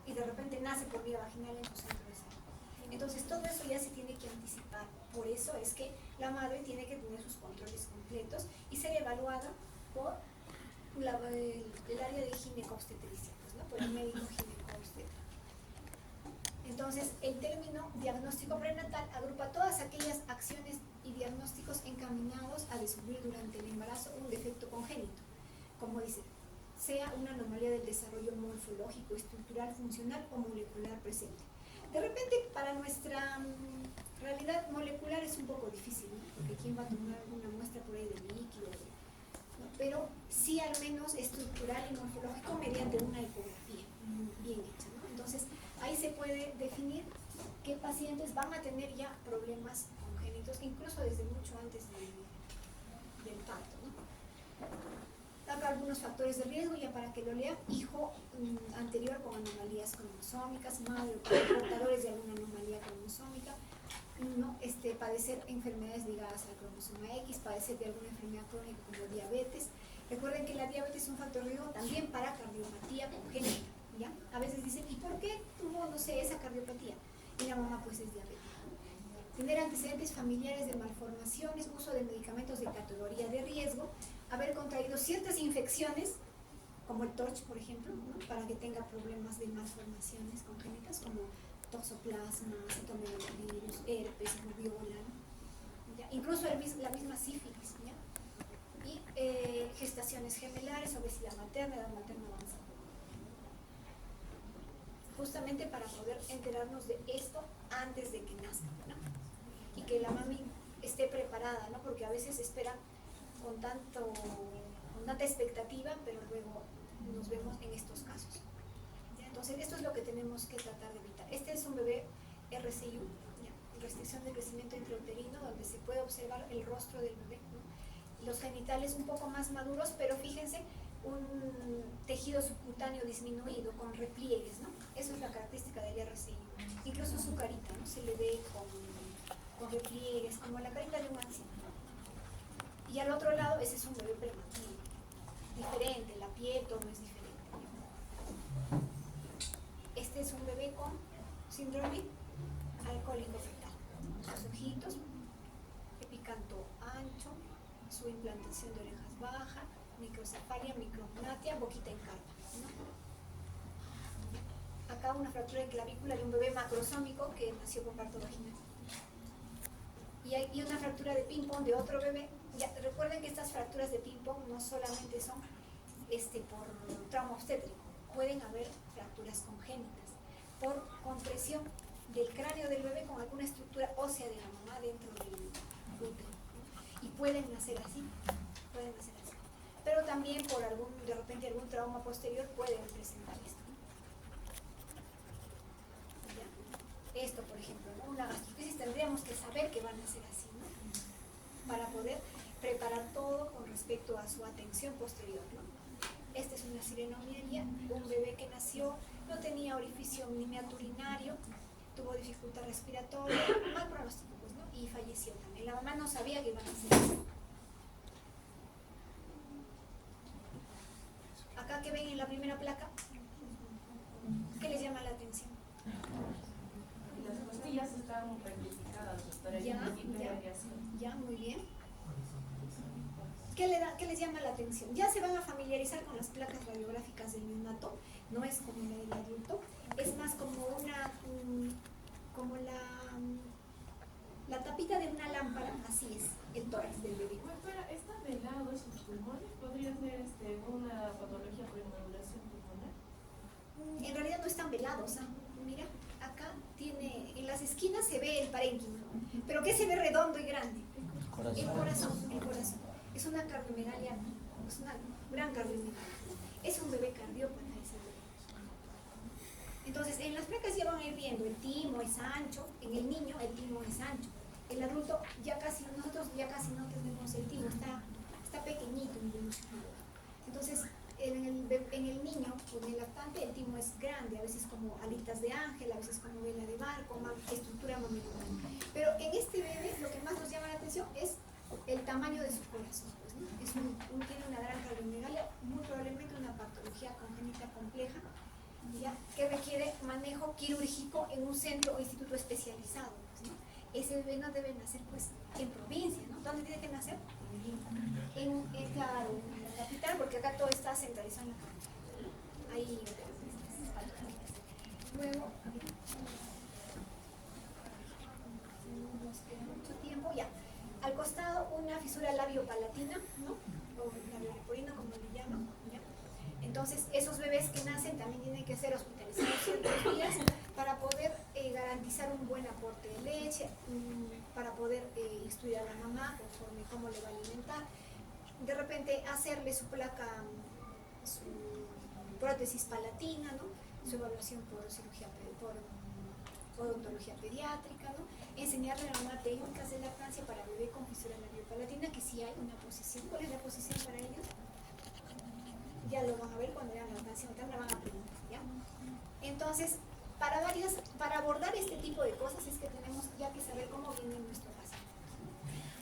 y de repente nace por vía vaginal en su centro de salud. Entonces todo eso ya se tiene que anticipar. Por eso es que la madre tiene que tener sus controles completos y ser evaluada por el área de ginecobstetricia, pues, ¿no? Por el médico ginecobstetra. Entonces, el término diagnóstico prenatal agrupa todas aquellas acciones y diagnósticos encaminados a descubrir durante el embarazo un defecto congénito, como dice, sea una anomalía del desarrollo morfológico, estructural, funcional o molecular presente. De repente, para nuestra realidad molecular es un poco difícil, ¿no? Porque ¿quién va a tomar una muestra por ahí de líquido? ¿No? Pero sí al menos estructural y morfológico mediante una ecografía bien hecha, ¿no? Entonces, ahí se puede definir qué pacientes van a tener ya problemas congénitos, incluso desde mucho antes del parto, ¿no? Acá algunos factores de riesgo, ya para que lo lean: hijo anterior con anomalías cromosómicas, madre o portadores de alguna anomalía cromosómica, ¿no? Padecer enfermedades ligadas al cromosoma X, padecer de alguna enfermedad crónica como diabetes. Recuerden que la diabetes es un factor de riesgo también para cardiopatía congénita, ¿ya? A veces dicen, ¿y por qué tuvo, no sé, esa cardiopatía? Y la mamá pues es diabética. Tener antecedentes familiares de malformaciones, uso de medicamentos de categoría de riesgo, haber contraído ciertas infecciones, como el TORCH, por ejemplo, ¿no? Para que tenga problemas de malformaciones congénitas, como toxoplasma, citomegalovirus, herpes, rubiola, ¿no? ¿Ya? Incluso la misma sífilis, ¿ya? Y gestaciones gemelares, obesidad materna, edad materna avanzada. Justamente para poder enterarnos de esto antes de que nazca, ¿no? Y que la mami esté preparada, ¿no? Porque a veces esperan con tanta expectativa, pero luego nos vemos en estos casos. ¿Ya? Entonces, esto es lo que tenemos que tratar de evitar. Este es un bebé RCIU, ¿ya? Restricción de crecimiento intrauterino, donde se puede observar el rostro del bebé, ¿no? Los genitales un poco más maduros, pero fíjense, un tejido subcutáneo disminuido con repliegues, ¿no? Eso es la característica del RCIU. Incluso su carita, ¿no? Se le ve con repliegues, como la carita de un anciano. Y al otro lado, ese es un bebé prematuro, diferente, la piel, todo es diferente. Este es un bebé con síndrome alcohólico fetal. Sus ojitos, epicanto ancho, su implantación de orejas baja, microcefalia, micrognatia, boquita en carpa, ¿no? Acá una fractura de clavícula de un bebé macrosómico que nació por parto vaginal. Y una fractura de ping-pong de otro bebé. Ya, recuerden que estas fracturas de ping-pong no solamente son por trauma obstétrico, pueden haber fracturas congénitas por compresión del cráneo del bebé con alguna estructura ósea de la mamá dentro del útero, ¿no? Y pueden nacer así, pero también por de repente algún trauma posterior pueden presentar esto, ¿no? ¿Ya? Esto, por ejemplo, ¿no? Una gastroscopitis, tendríamos que saber que van a ser así, ¿no? Para poder preparar todo con respecto a su atención posterior, ¿no? Esta es una sirenomialia, un bebé que nació, no tenía orificio miniaturinario, tuvo dificultad respiratoria, mal pronóstico, pues, ¿no? y falleció también. La mamá no sabía que iban a hacer eso. Acá que ven en la primera placa, ¿qué les llama la atención? Las costillas están rectificadas, doctora. Ya, muy bien. ¿Qué les llama la atención? Ya se van a familiarizar con las placas radiográficas del neonato, no es como la del adulto, es más como como la tapita de una lámpara, así es, el tórax del bebé. Espera, ¿está velado esos pulmones? ¿Podría ser una patología por inmaduración pulmonar? En realidad no están velados, ¿ah? Mira, acá tiene, en las esquinas se ve el parénquima, pero ¿qué se ve redondo y grande? El corazón. Es una cardiomegalia, es una gran cardiomegalia. Es un bebé cardiópata ese bebé. Entonces, en las placas ya van a ir viendo, el timo es ancho, en el niño el timo es ancho. El adulto nosotros ya casi no tenemos el timo, está pequeñito. Entonces, en el niño, en el lactante, el timo es grande, a veces como alitas de ángel, a veces como vela de barco, estructura mamelular. Pero en este bebé lo que más nos llama la atención es el tamaño de su corazón. Pues, ¿no? Tiene una gran cardiomegalia, muy probablemente una patología congénita compleja, ¿ya? Que requiere manejo quirúrgico en un centro o instituto especializado. Pues, ¿no? Ese bebé no debe nacer pues, en provincia, ¿no? ¿Dónde tiene que nacer? En la capital, porque acá todo está centralizado en la capital. Ahí. Luego, no nos queda mucho tiempo, ya. Al costado una fisura labiopalatina, ¿no? O labio-leporino, como le llaman, ¿ya? Entonces, esos bebés que nacen también tienen que ser hospitalizados ciertos días para poder garantizar un buen aporte de leche, para poder instruir a la mamá conforme cómo le va a alimentar. De repente, hacerle su placa, su prótesis palatina, ¿no? Su evaluación por cirugía, por odontología pediátrica, ¿no? Enseñarle a la mamá técnicas de lactancia para bebé con fisura labiopalatina, que sí hay una posición. ¿Cuál es la posición para ellos? Ya lo van a ver cuando vean la lactancia materna, van a preguntar, ¿ya? Entonces, para abordar este tipo de cosas es que tenemos ya que saber cómo viene nuestro paciente.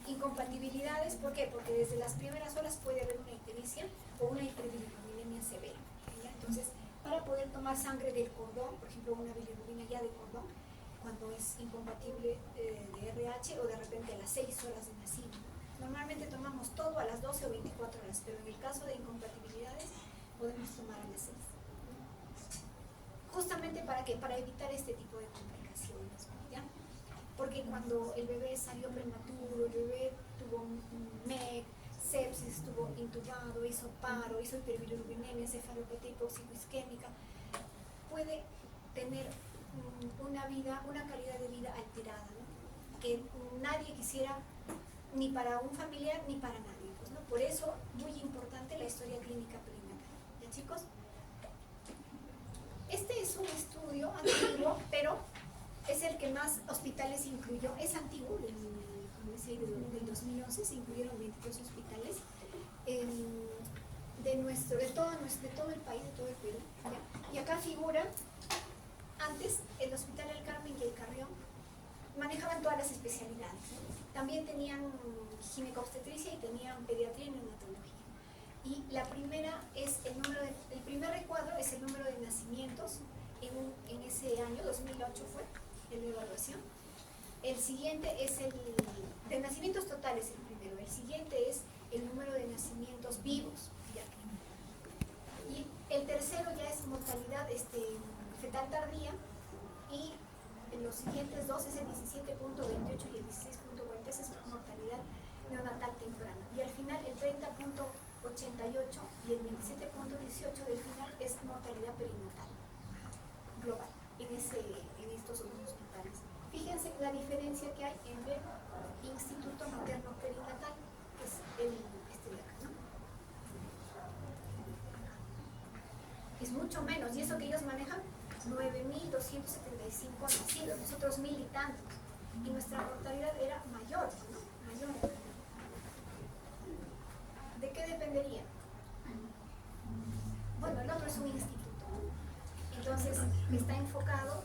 Incompatibilidades, ¿por qué? Porque desde las primeras horas puede haber una ictericia o una hiperbilirubinemia severa, ¿ya? Entonces, para poder tomar sangre del cordón, por ejemplo, una bilirrubina ya de cordón, cuando es incompatible de RH o de repente a las 6 horas de nacido. Normalmente tomamos todo a las 12 o 24 horas, pero en el caso de incompatibilidades podemos tomar a las 6. Justamente ¿para qué? Para evitar este tipo de complicaciones, ¿ya? Porque cuando el bebé salió prematuro, el bebé tuvo un MEC, sepsis, estuvo intubado, hizo paro, hizo hiperbilirubinemia, cefalopatía hipóxico-isquémica, puede tener una calidad de vida alterada, ¿no? Que nadie quisiera, ni para un familiar ni para nadie, pues, ¿no? Por eso, muy importante la historia clínica perinatal. ¿Ya, chicos? Este es un estudio antiguo, pero es el que más hospitales incluyó. Es antiguo, como decía, del 2011 se incluyeron 22 hospitales de todo el país, de todo el Perú, ¿ya? Y acá figura, antes el Hospital El Carmen y el Carrión manejaban todas las especialidades, ¿no? También tenían ginecobstetricia y tenían pediatría y neonatología. Y la primera es el primer recuadro es el número de nacimientos en ese año, 2008 fue el de evaluación. El siguiente es el de nacimientos totales, el primero. El siguiente es el número de nacimientos vivos, ya. Y el tercero ya es mortalidad fetal tardía, y en los siguientes dos es el 17.28 y el 16.40, esa es mortalidad neonatal temprana. Y al final el 30.88 y el 27.18 del final es mortalidad perinatal global en estos otros hospitales. Fíjense la diferencia que hay entre Instituto Materno Perinatal, que es de acá, ¿no? Es mucho menos, y eso que ellos manejan 9.275 nacidos, nosotros 1.000 y tantos, y nuestra mortalidad era mayor, ¿no? Mayor. ¿De qué dependería? Bueno, el otro es un instituto, ¿no? Entonces está enfocado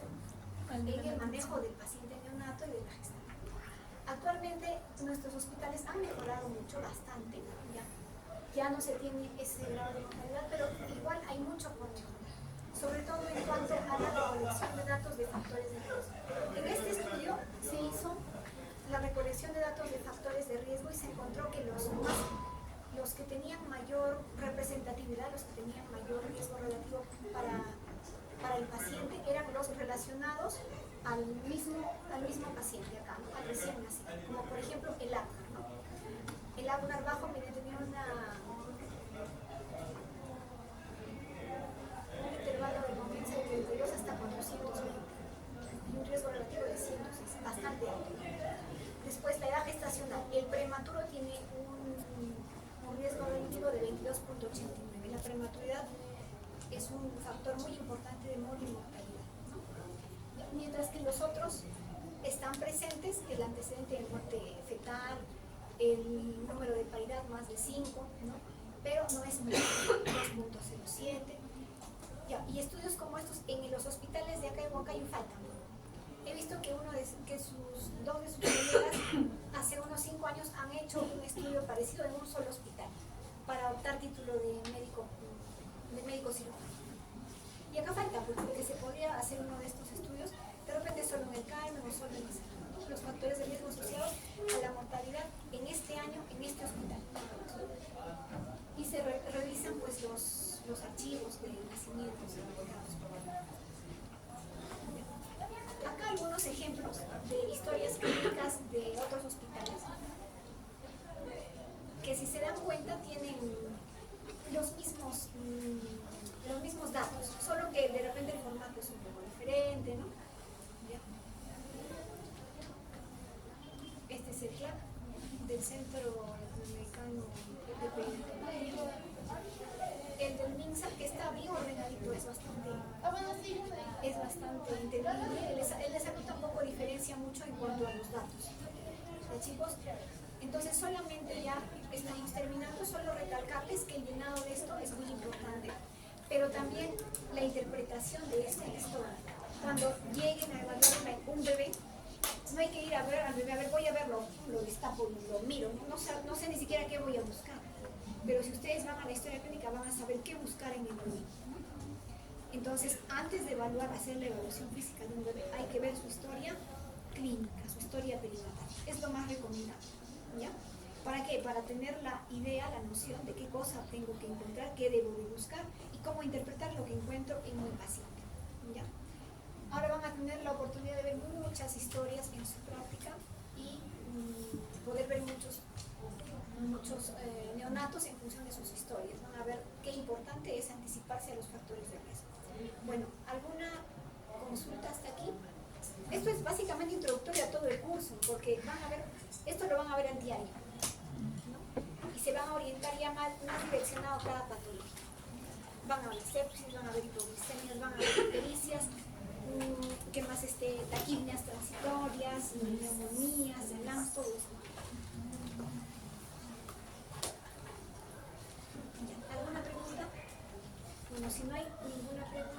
en el manejo del paciente neonato y de la gestante. Actualmente nuestros hospitales han mejorado mucho, bastante, ya no se tiene ese grado de mortalidad, pero igual hay mucho por mejorar, sobre todo en cuanto a la recolección de datos de factores de riesgo. En este estudio se hizo la recolección de datos de factores de riesgo y se encontró que los que tenían mayor representatividad, los que tenían mayor riesgo relativo para el paciente, eran los relacionados al mismo paciente acá, ¿no? Al recién nacido, como por ejemplo el Apgar, ¿no? El Apgar bajo tenía un intervalo de confianza de 32 hasta 420 y un riesgo relativo de 106, bastante alto. Después la edad gestacional, el prematuro tiene un riesgo relativo de 22.89. La prematuridad es un factor muy importante de mortalidad, ¿no? Mientras que los otros están presentes, el antecedente de muerte fetal, el número de paridad más de 5, ¿no? Pero no es muy alto, 2.07. Y estudios como estos en los hospitales de acá en Huancayo faltan. He visto que dos de sus colegas hace unos 5 años han hecho un estudio parecido en un solo hospital para optar título de médico cirujano. Y acá falta, porque se podría hacer uno de estos estudios, de repente solo en el Carmen o solo en los factores de riesgo asociados a la mortalidad en este año, en este hospital. Y se revisan pues los archivos de nacimientos. Acá algunos ejemplos de historias clínicas de otros hospitales que, si se dan cuenta, tienen los mismos datos, solo que de repente el formato es un poco diferente, ¿no? Este es el CLAP del Centro Latinoamericano de Pediatría. El del MINSA, que está bien ordenadito, es bastante entendible. El de salud tampoco diferencia mucho en cuanto a los datos. Chicos, entonces solamente ya estamos terminando, solo recalcarles que el llenado de esto es muy importante, pero también la interpretación de esta historia. Cuando lleguen a evaluar un bebé, no hay que ir a ver al bebé, a ver, voy a verlo, lo destapo, lo miro, no sé ni siquiera qué voy a buscar, pero si ustedes van a la historia clínica van a saber qué buscar en el bebé. Entonces, antes de evaluar, hacer la evaluación física de un bebé, hay que ver su historia clínica, su historia perinatal. Es lo más recomendable, ¿ya? ¿Para qué? Para tener la idea, la noción de qué cosa tengo que encontrar, qué debo de buscar y cómo interpretar lo que encuentro en mi paciente, ¿ya? Ahora van a tener la oportunidad de ver muchas historias en su práctica y poder ver muchos neonatos en función de sus historias. Van a ver qué importante es anticiparse a los factores de riesgo. Bueno, ¿alguna consulta hasta aquí? Esto es básicamente introductorio a todo el curso, porque esto lo van a ver en diario, ¿no? Y se van a orientar ya más direccionado a cada patología. Van a ver sepsis, van a ver hipoglucemias, van a ver pericias, ¿qué más? Taquipnias transitorias, neumonías, LAMS, todo eso. ¿Alguna pregunta? Bueno, si no hay ninguna pregunta.